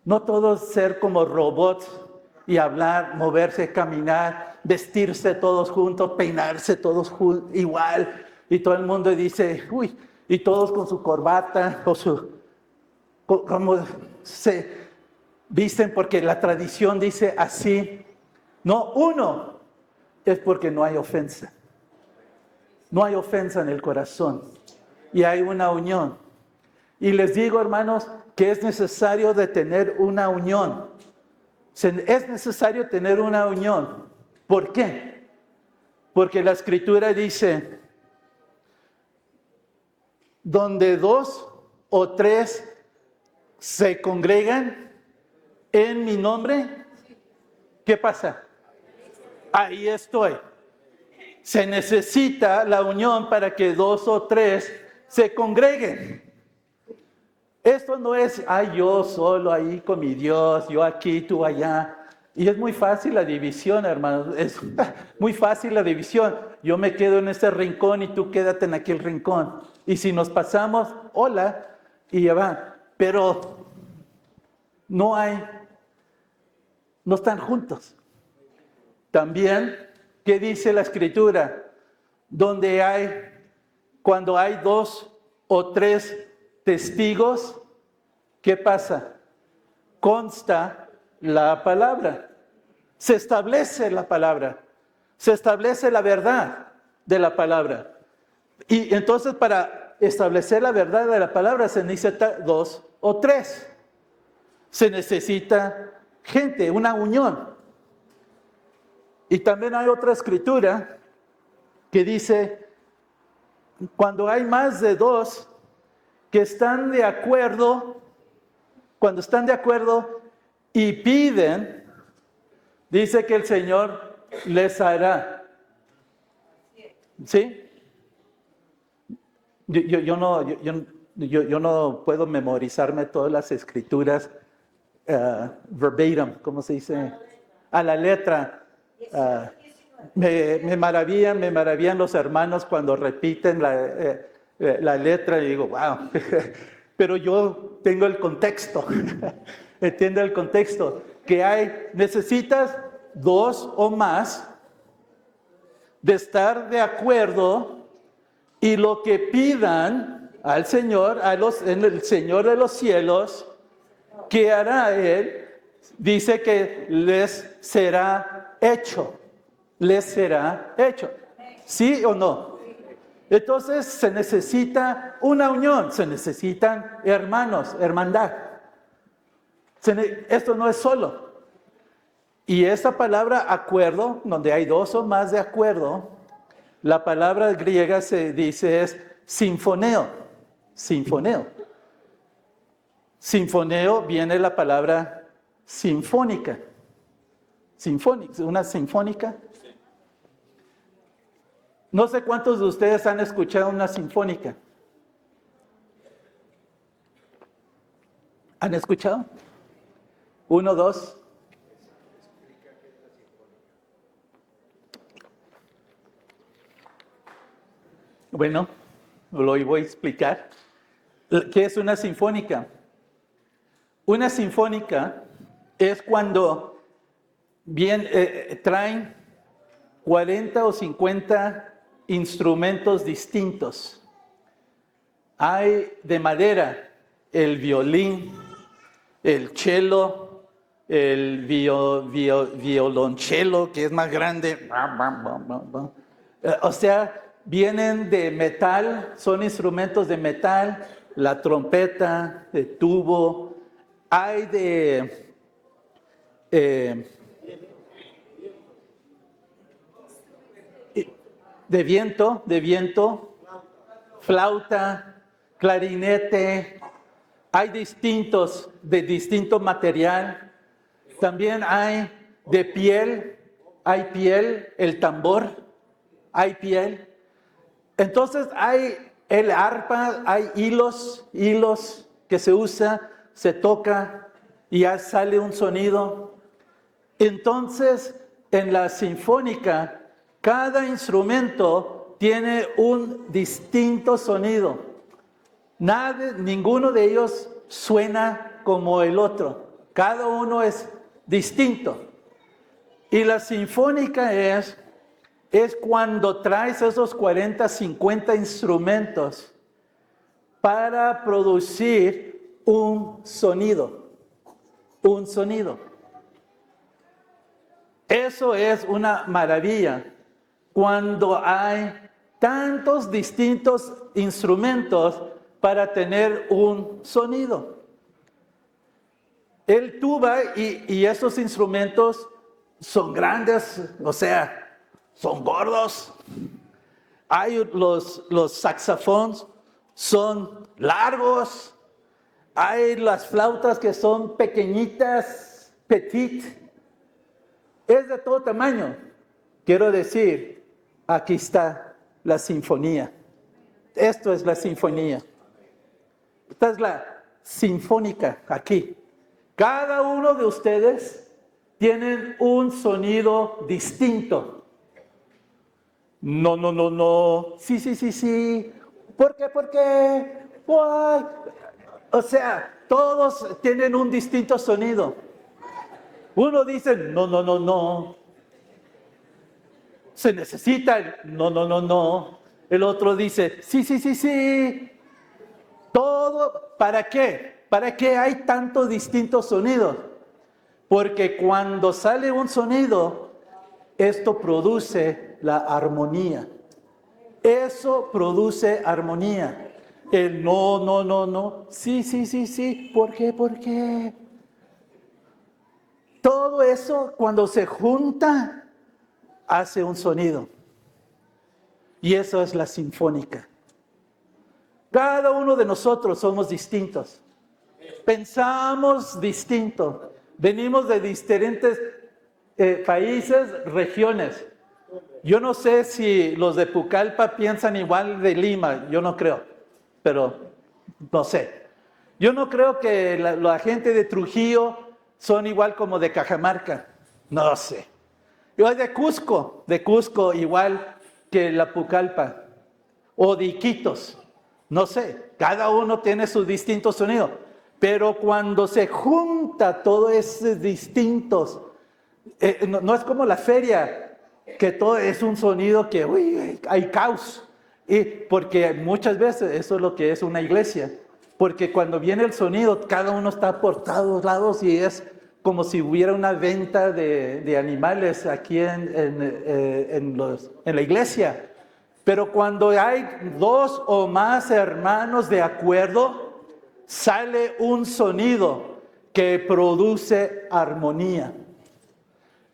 no todos ser como robots y hablar, moverse, caminar, vestirse todos juntos, peinarse todos igual. Y todo el mundo dice, uy, y todos con su corbata o como se visten porque la tradición dice así. No, uno es porque no hay ofensa. No hay ofensa en el corazón y hay una unión. Y les digo, hermanos, que es necesario de tener una unión. Es necesario tener una unión. ¿Por qué? Porque la Escritura dice, donde 2 o 3 se congregan en mi nombre, ¿qué pasa? Ahí estoy. Se necesita la unión para que 2 o 3 se congreguen. Esto no es, yo solo ahí con mi Dios, yo aquí, tú allá. Y es muy fácil la división, hermanos. Es muy fácil la división. Yo me quedo en este rincón y tú quédate en aquel rincón. Y si nos pasamos, hola, y ya va. Pero no están juntos. También, ¿qué dice la Escritura? Cuando hay 2 o 3 testigos, ¿qué pasa? Consta la palabra. Se establece la palabra, se establece la verdad de la palabra. Y entonces para establecer la verdad de la palabra se necesita 2 o 3. Se necesita gente, una unión. Y también hay otra escritura que dice, cuando hay más de 2 que están de acuerdo, cuando están de acuerdo y piden, dice que el Señor les hará. ¿Sí? Yo no puedo memorizarme todas las escrituras verbatim, ¿cómo se dice? A la letra. Me maravillan los hermanos cuando repiten la letra y digo, wow. Pero yo tengo el contexto, entiendo el contexto, que necesitas 2 o más de estar de acuerdo y lo que pidan al Señor, en el Señor de los cielos, ¿qué hará Él? Dice que les será hecho. Les será hecho. ¿Sí o no? Entonces se necesita una unión, se necesitan hermanos, hermandad. Esto no es solo. Y esta palabra acuerdo, donde hay 2 o más de acuerdo, la palabra griega se dice es sinfoneo. Sinfoneo. Sinfoneo viene la palabra sinfónica. Sinfónica, una sinfónica. No sé cuántos de ustedes han escuchado una sinfónica. ¿Han escuchado? 1, 2. Bueno, lo voy a explicar. ¿Qué es una sinfónica? Una sinfónica es cuando traen 40 o 50 instrumentos distintos. Hay de madera el violín, el cello, el violonchelo, que es más grande. O sea, vienen de metal, son instrumentos de metal, la trompeta, de tubo. Hay de viento, flauta, clarinete. Hay distintos, de distinto material. También hay de piel, el tambor, hay piel. Entonces hay el arpa, hay hilos que se usa, se toca y ya sale un sonido. Entonces, en la sinfónica, cada instrumento tiene un distinto sonido. Ninguno de ellos suena como el otro. Cada uno es distinto. Y la sinfónica es cuando traes esos 40, 50 instrumentos para producir un sonido. Un sonido. Eso es una maravilla. Cuando hay tantos distintos instrumentos para tener un sonido. El tuba y esos instrumentos son grandes, o sea, son gordos. Hay los saxofones, son largos. Hay las flautas que son pequeñitas, petit. Es de todo tamaño. Quiero decir, aquí está la sinfonía. Esto es la sinfonía. Esta es la sinfónica aquí. Cada uno de ustedes tienen un sonido distinto. No. Sí. ¿Por qué? Why? O sea, todos tienen un distinto sonido. Uno dice, no. Se necesita el no. El otro dice, sí. Todo, ¿para qué? ¿Para qué hay tantos distintos sonidos? Porque cuando sale un sonido, esto produce la armonía. Eso produce armonía. El no, no, no, no. Sí, sí, sí, sí. ¿Por qué? ¿Por qué? Todo eso, cuando se junta, hace un sonido. Y eso es la sinfónica. Cada uno de nosotros somos distintos. Pensamos distinto. Venimos de diferentes países, regiones. Yo no sé si los de Pucallpa piensan igual de Lima, yo no creo, pero no sé. Yo no creo que la gente de Trujillo son igual como de Cajamarca, no sé. Yo de Cusco igual que la Pucallpa, o de Iquitos, no sé. Cada uno tiene sus distintos sonidos, pero cuando se junta todos esos distintos, no es como la feria, que todo es un sonido que hay caos. Y porque muchas veces eso es lo que es una iglesia. Porque cuando viene el sonido, cada uno está por todos lados y es como si hubiera una venta de animales aquí en la iglesia. Pero cuando hay dos o más hermanos de acuerdo, sale un sonido que produce armonía.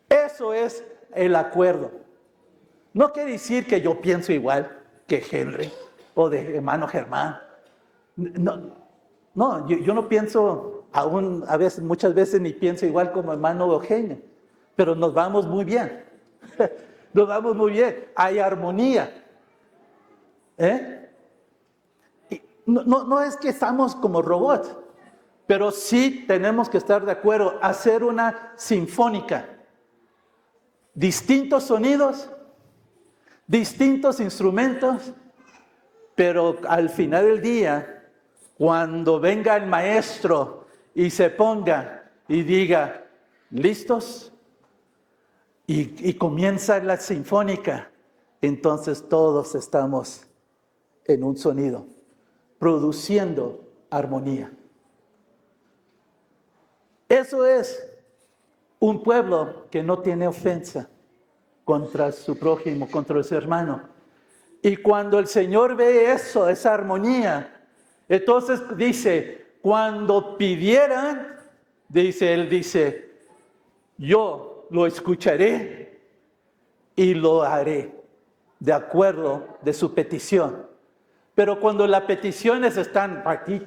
Eso es el acuerdo. No quiere decir que yo pienso igual que Henry o de hermano Germán. No, yo no pienso, muchas veces ni pienso igual como hermano Eugenio, pero nos vamos muy bien. Nos vamos muy bien. Hay armonía. Y no es que estamos como robots, pero sí tenemos que estar de acuerdo, hacer una sinfónica. Distintos sonidos, distintos instrumentos, pero al final del día, cuando venga el maestro y se ponga y diga, ¿listos? Y comienza la sinfónica, entonces todos estamos en un sonido, produciendo armonía. Eso es un pueblo que no tiene ofensa contra su prójimo, contra su hermano. Y cuando el Señor ve eso, esa armonía, entonces dice, cuando pidieran, Él dice, yo lo escucharé y lo haré, de acuerdo de su petición. Pero cuando las peticiones están aquí,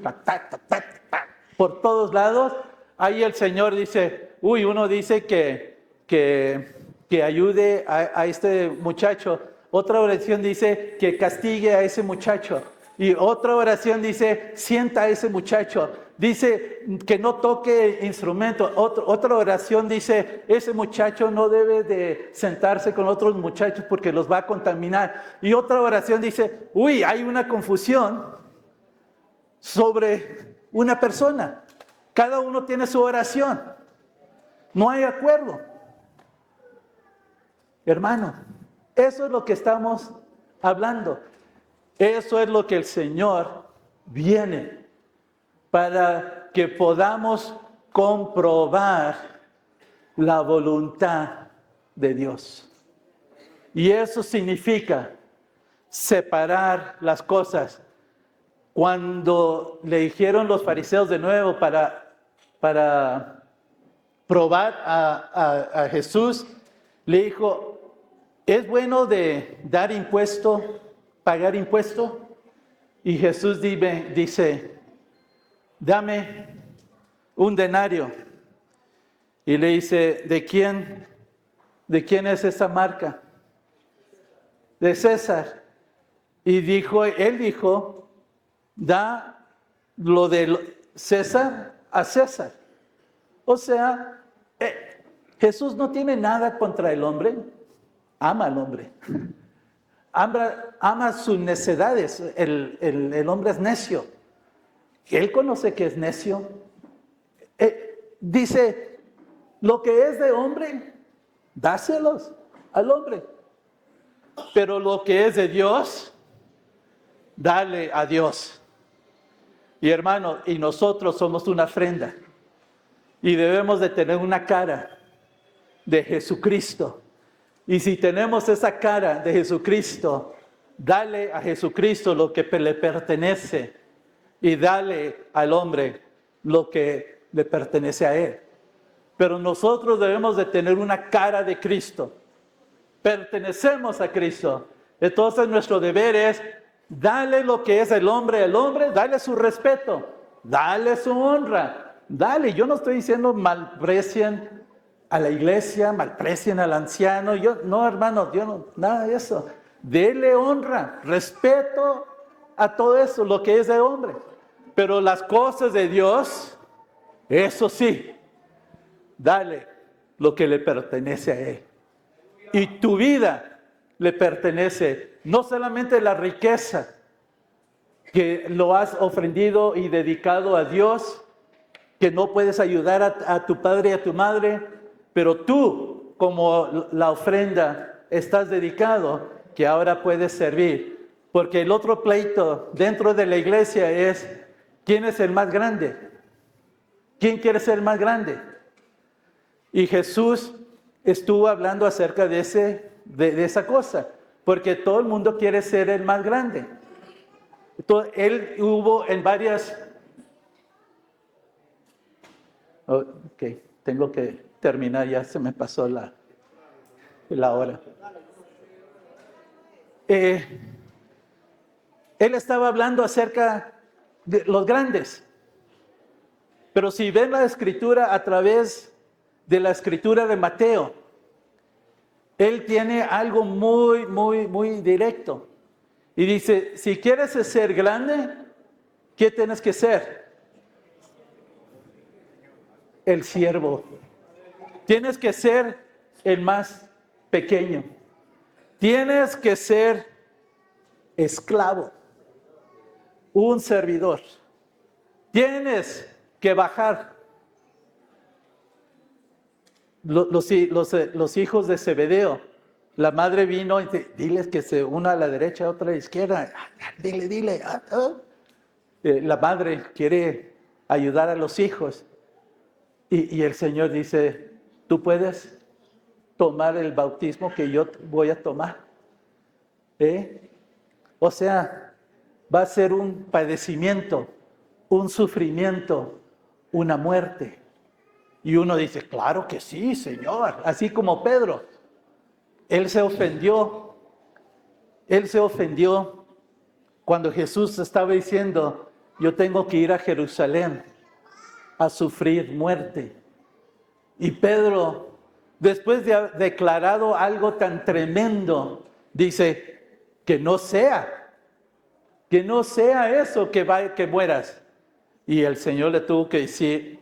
por todos lados, ahí el Señor dice, uno dice que ayude a este muchacho. Otra oración dice que castigue a ese muchacho. Y otra oración dice, sienta a ese muchacho. Dice que no toque instrumento. Otra oración dice, ese muchacho no debe de sentarse con otros muchachos porque los va a contaminar. Y otra oración dice, hay una confusión sobre una persona. Cada uno tiene su oración. No hay acuerdo. Hermano, eso es lo que estamos hablando. Eso es lo que el Señor viene para que podamos comprobar la voluntad de Dios. Y eso significa separar las cosas. Cuando le dijeron los fariseos de nuevo para probar a Jesús, le dijo, ¿es bueno de dar impuesto, pagar impuesto? Y Jesús dice, dame un denario. Y le dice, ¿de quién es esa marca? De César. Y él dijo, da lo de César a César. O sea, Jesús no tiene nada contra el hombre, ama al hombre. Ama sus necedades, el hombre es necio. Él conoce que es necio. Dice, lo que es de hombre, dáselos al hombre. Pero lo que es de Dios, dale a Dios. Y hermano, y nosotros somos una ofrenda. Y debemos de tener una cara de Jesucristo. Y si tenemos esa cara de Jesucristo, dale a Jesucristo lo que le pertenece y dale al hombre lo que le pertenece a él. Pero nosotros debemos de tener una cara de Cristo. Pertenecemos a Cristo. Entonces nuestro deber es darle lo que es el hombre al hombre, dale su respeto, dale su honra, dale. Yo no estoy diciendo malprecien a la iglesia, malprecien al anciano. No, hermano, yo no, nada de eso. Dele honra, respeto a todo eso, lo que es de hombre. Pero las cosas de Dios, eso sí, dale lo que le pertenece a Él. Y tu vida le pertenece, no solamente la riqueza que lo has ofrendido y dedicado a Dios, que no puedes ayudar a tu padre y a tu madre, pero tú, como la ofrenda, estás dedicado, que ahora puedes servir. Porque el otro pleito dentro de la iglesia es, ¿quién es el más grande? ¿Quién quiere ser el más grande? Y Jesús estuvo hablando acerca de esa cosa, porque todo el mundo quiere ser el más grande. Entonces, él hubo en varias... Ok, tengo que terminar, ya se me pasó la hora. Él estaba hablando acerca de los grandes. Pero si ven la escritura a través de la escritura de Mateo, él tiene algo muy, muy, muy directo. Y dice, si quieres ser grande, ¿qué tienes que ser? El siervo. Tienes que ser el más pequeño. Tienes que ser esclavo, un servidor. Tienes que bajar. Los hijos de Zebedeo, la madre vino y dice, diles que se una a la derecha, otra a la izquierda. Dile. La madre quiere ayudar a los hijos. Y el Señor dice, tú puedes tomar el bautismo que yo voy a tomar. O sea, va a ser un padecimiento, un sufrimiento, una muerte. Y uno dice, claro que sí, Señor. Así como Pedro. Él se ofendió cuando Jesús estaba diciendo, yo tengo que ir a Jerusalén a sufrir muerte. Y Pedro, después de haber declarado algo tan tremendo, dice, que no sea eso que mueras. Y el Señor le tuvo que decir,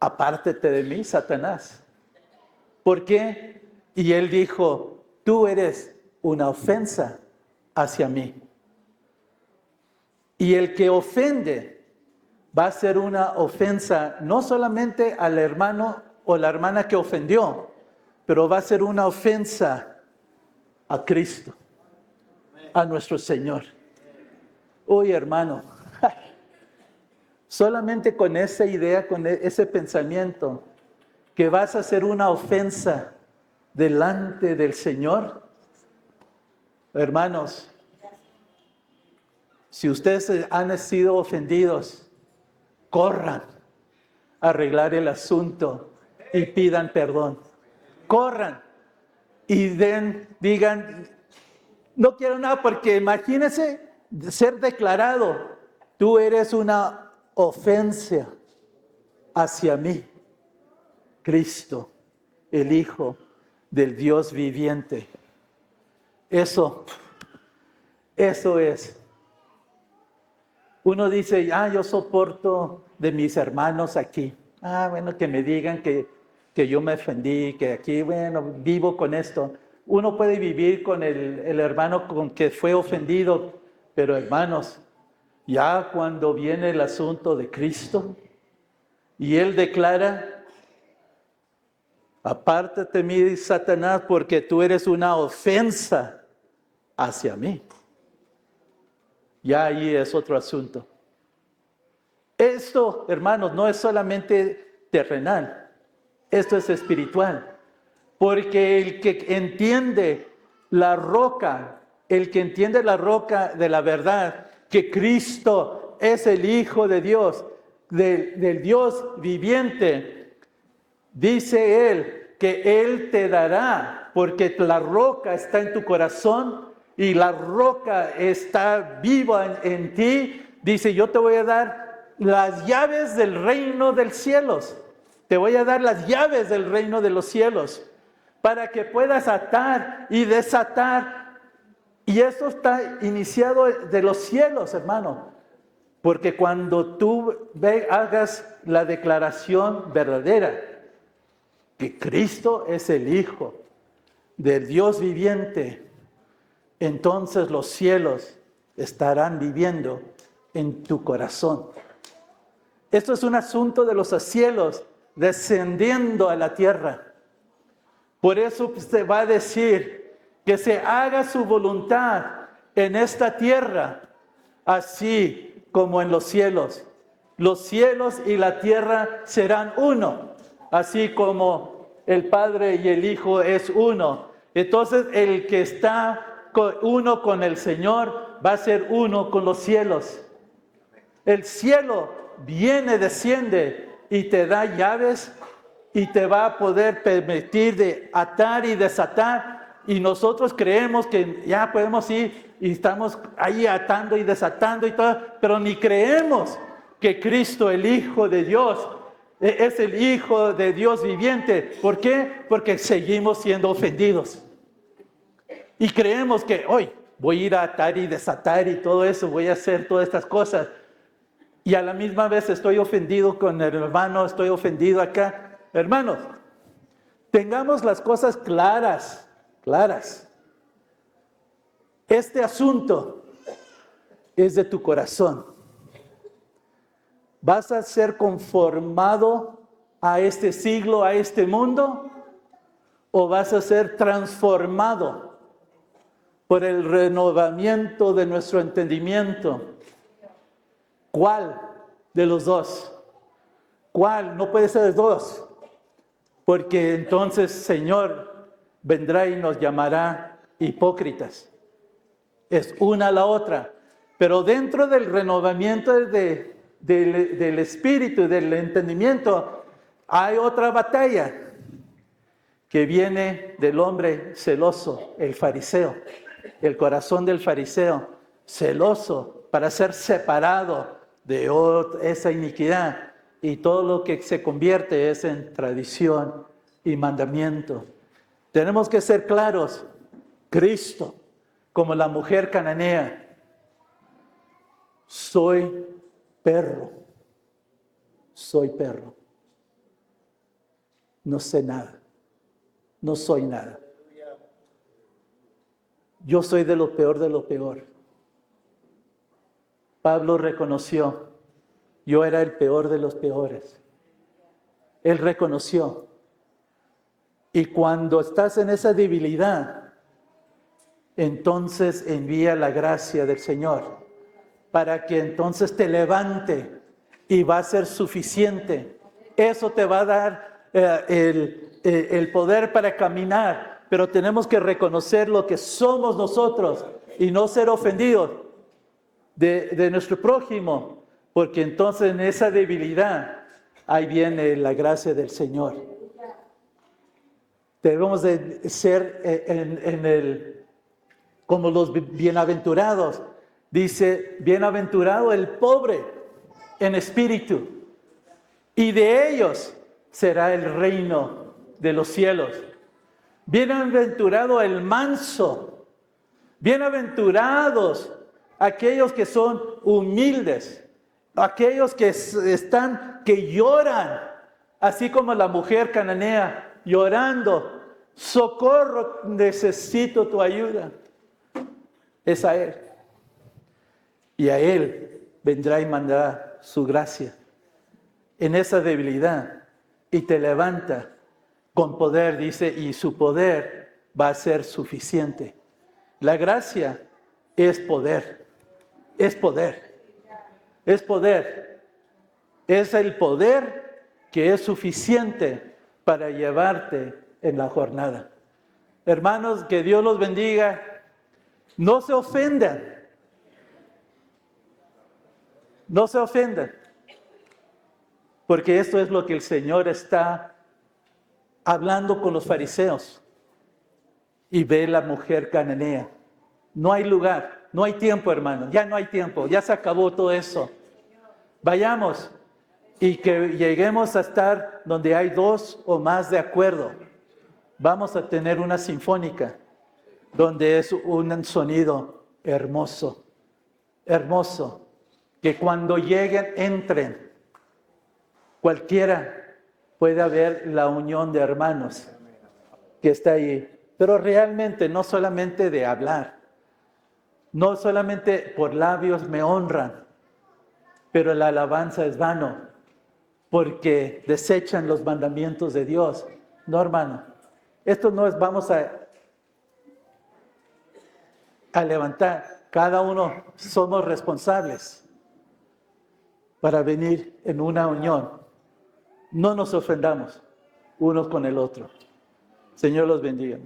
apártate de mí, Satanás. ¿Por qué? Y él dijo, tú eres una ofensa hacia mí. Y el que ofende va a ser una ofensa no solamente al hermano o la hermana que ofendió, pero va a ser una ofensa a Cristo, a nuestro Señor. Uy, hermano, solamente con esa idea, con ese pensamiento, que vas a hacer una ofensa delante del Señor. Hermanos, si ustedes han sido ofendidos, corran a arreglar el asunto y pidan perdón. Corran y digan, no quiero nada, porque imagínense ser declarado, tú eres una ofensa hacia mí, Cristo, el Hijo del Dios viviente. Eso es. Uno dice, yo soporto de mis hermanos aquí. Bueno, que me digan que yo me ofendí, que aquí, bueno, vivo con esto. Uno puede vivir con el hermano con que fue ofendido, pero hermanos, ya cuando viene el asunto de Cristo y Él declara, apártate de mí, Satanás, porque tú eres una ofensa hacia mí. Ya ahí es otro asunto. Esto, hermanos, no es solamente terrenal, esto es espiritual. Porque el que entiende la roca, el que entiende la roca de la verdad, que Cristo es el Hijo de Dios, del Dios viviente, dice Él que Él te dará, porque la roca está en tu corazón y la roca está viva en ti. Dice, yo te voy a dar las llaves del reino de los cielos. Te voy a dar las llaves del reino de los cielos para que puedas atar y desatar. Y eso está iniciado de los cielos, hermano. Porque cuando tú hagas la declaración verdadera que Cristo es el Hijo del Dios viviente, entonces los cielos estarán viviendo en tu corazón. Esto es un asunto de los cielos descendiendo a la tierra. Por eso se va a decir que se haga su voluntad en esta tierra, así como en los cielos. Los cielos y la tierra serán uno, así como el Padre y el Hijo es uno. Entonces el que está uno con el Señor va a ser uno con los cielos. El cielo viene, desciende y te da llaves y te va a poder permitir de atar y desatar. Y nosotros creemos que ya podemos ir y estamos ahí atando y desatando y todo, pero ni creemos que Cristo, el Hijo de Dios, es el Hijo de Dios viviente. ¿Por qué? Porque seguimos siendo ofendidos. Y creemos que hoy voy a ir a atar y desatar y todo eso, voy a hacer todas estas cosas. Y a la misma vez estoy ofendido con el hermano, estoy ofendido acá. Hermanos, tengamos las cosas claras. Este asunto es de tu corazón. ¿Vas a ser conformado a este siglo, a este mundo? ¿O vas a ser transformado por el renovamiento de nuestro entendimiento? ¿Cuál de los dos? ¿Cuál? No puede ser de dos. Porque entonces, Señor, vendrá y nos llamará hipócritas. Es una a la otra. Pero dentro del renovamiento del espíritu, del entendimiento, hay otra batalla que viene del hombre celoso, el fariseo. El corazón del fariseo, celoso para ser separado de esa iniquidad. Y todo lo que se convierte es en tradición y mandamiento. Tenemos que ser claros. Cristo, como la mujer cananea, soy perro. No sé nada. No soy nada. Yo soy de lo peor de lo peor. Pablo reconoció, yo era el peor de los peores. Él reconoció. Y cuando estás en esa debilidad, entonces envía la gracia del Señor para que entonces te levante y va a ser suficiente. Eso te va a dar el poder para caminar, pero tenemos que reconocer lo que somos nosotros y no ser ofendidos de nuestro prójimo, porque entonces en esa debilidad ahí viene la gracia del Señor. Debemos de ser como los bienaventurados. Dice, bienaventurado el pobre en espíritu, y de ellos será el reino de los cielos. Bienaventurado el manso, bienaventurados aquellos que son humildes, aquellos que lloran, así como la mujer cananea llorando, socorro, necesito tu ayuda. Es a Él. Y a Él vendrá y mandará su gracia en esa debilidad y te levanta con poder, dice, y su poder va a ser suficiente. La gracia es poder, es poder, es poder. Es el poder que es suficiente para llevarte en la jornada. Hermanos, que Dios los bendiga. No se ofendan. No se ofendan. Porque esto es lo que el Señor está hablando con los fariseos. Y ve la mujer cananea. No hay lugar, no hay tiempo, hermano. Ya no hay tiempo, ya se acabó todo eso. Vayamos y que lleguemos a estar donde hay dos o más de acuerdo. Vamos a tener una sinfónica donde es un sonido hermoso, hermoso, que cuando lleguen, entren. Cualquiera puede haber la unión de hermanos que está ahí, pero realmente no solamente de hablar, no solamente por labios me honran, pero la alabanza es vano, porque desechan los mandamientos de Dios. No, hermano, esto no es vamos a levantar, cada uno somos responsables para venir en una unión. No nos ofendamos unos con el otro. Señor los bendiga.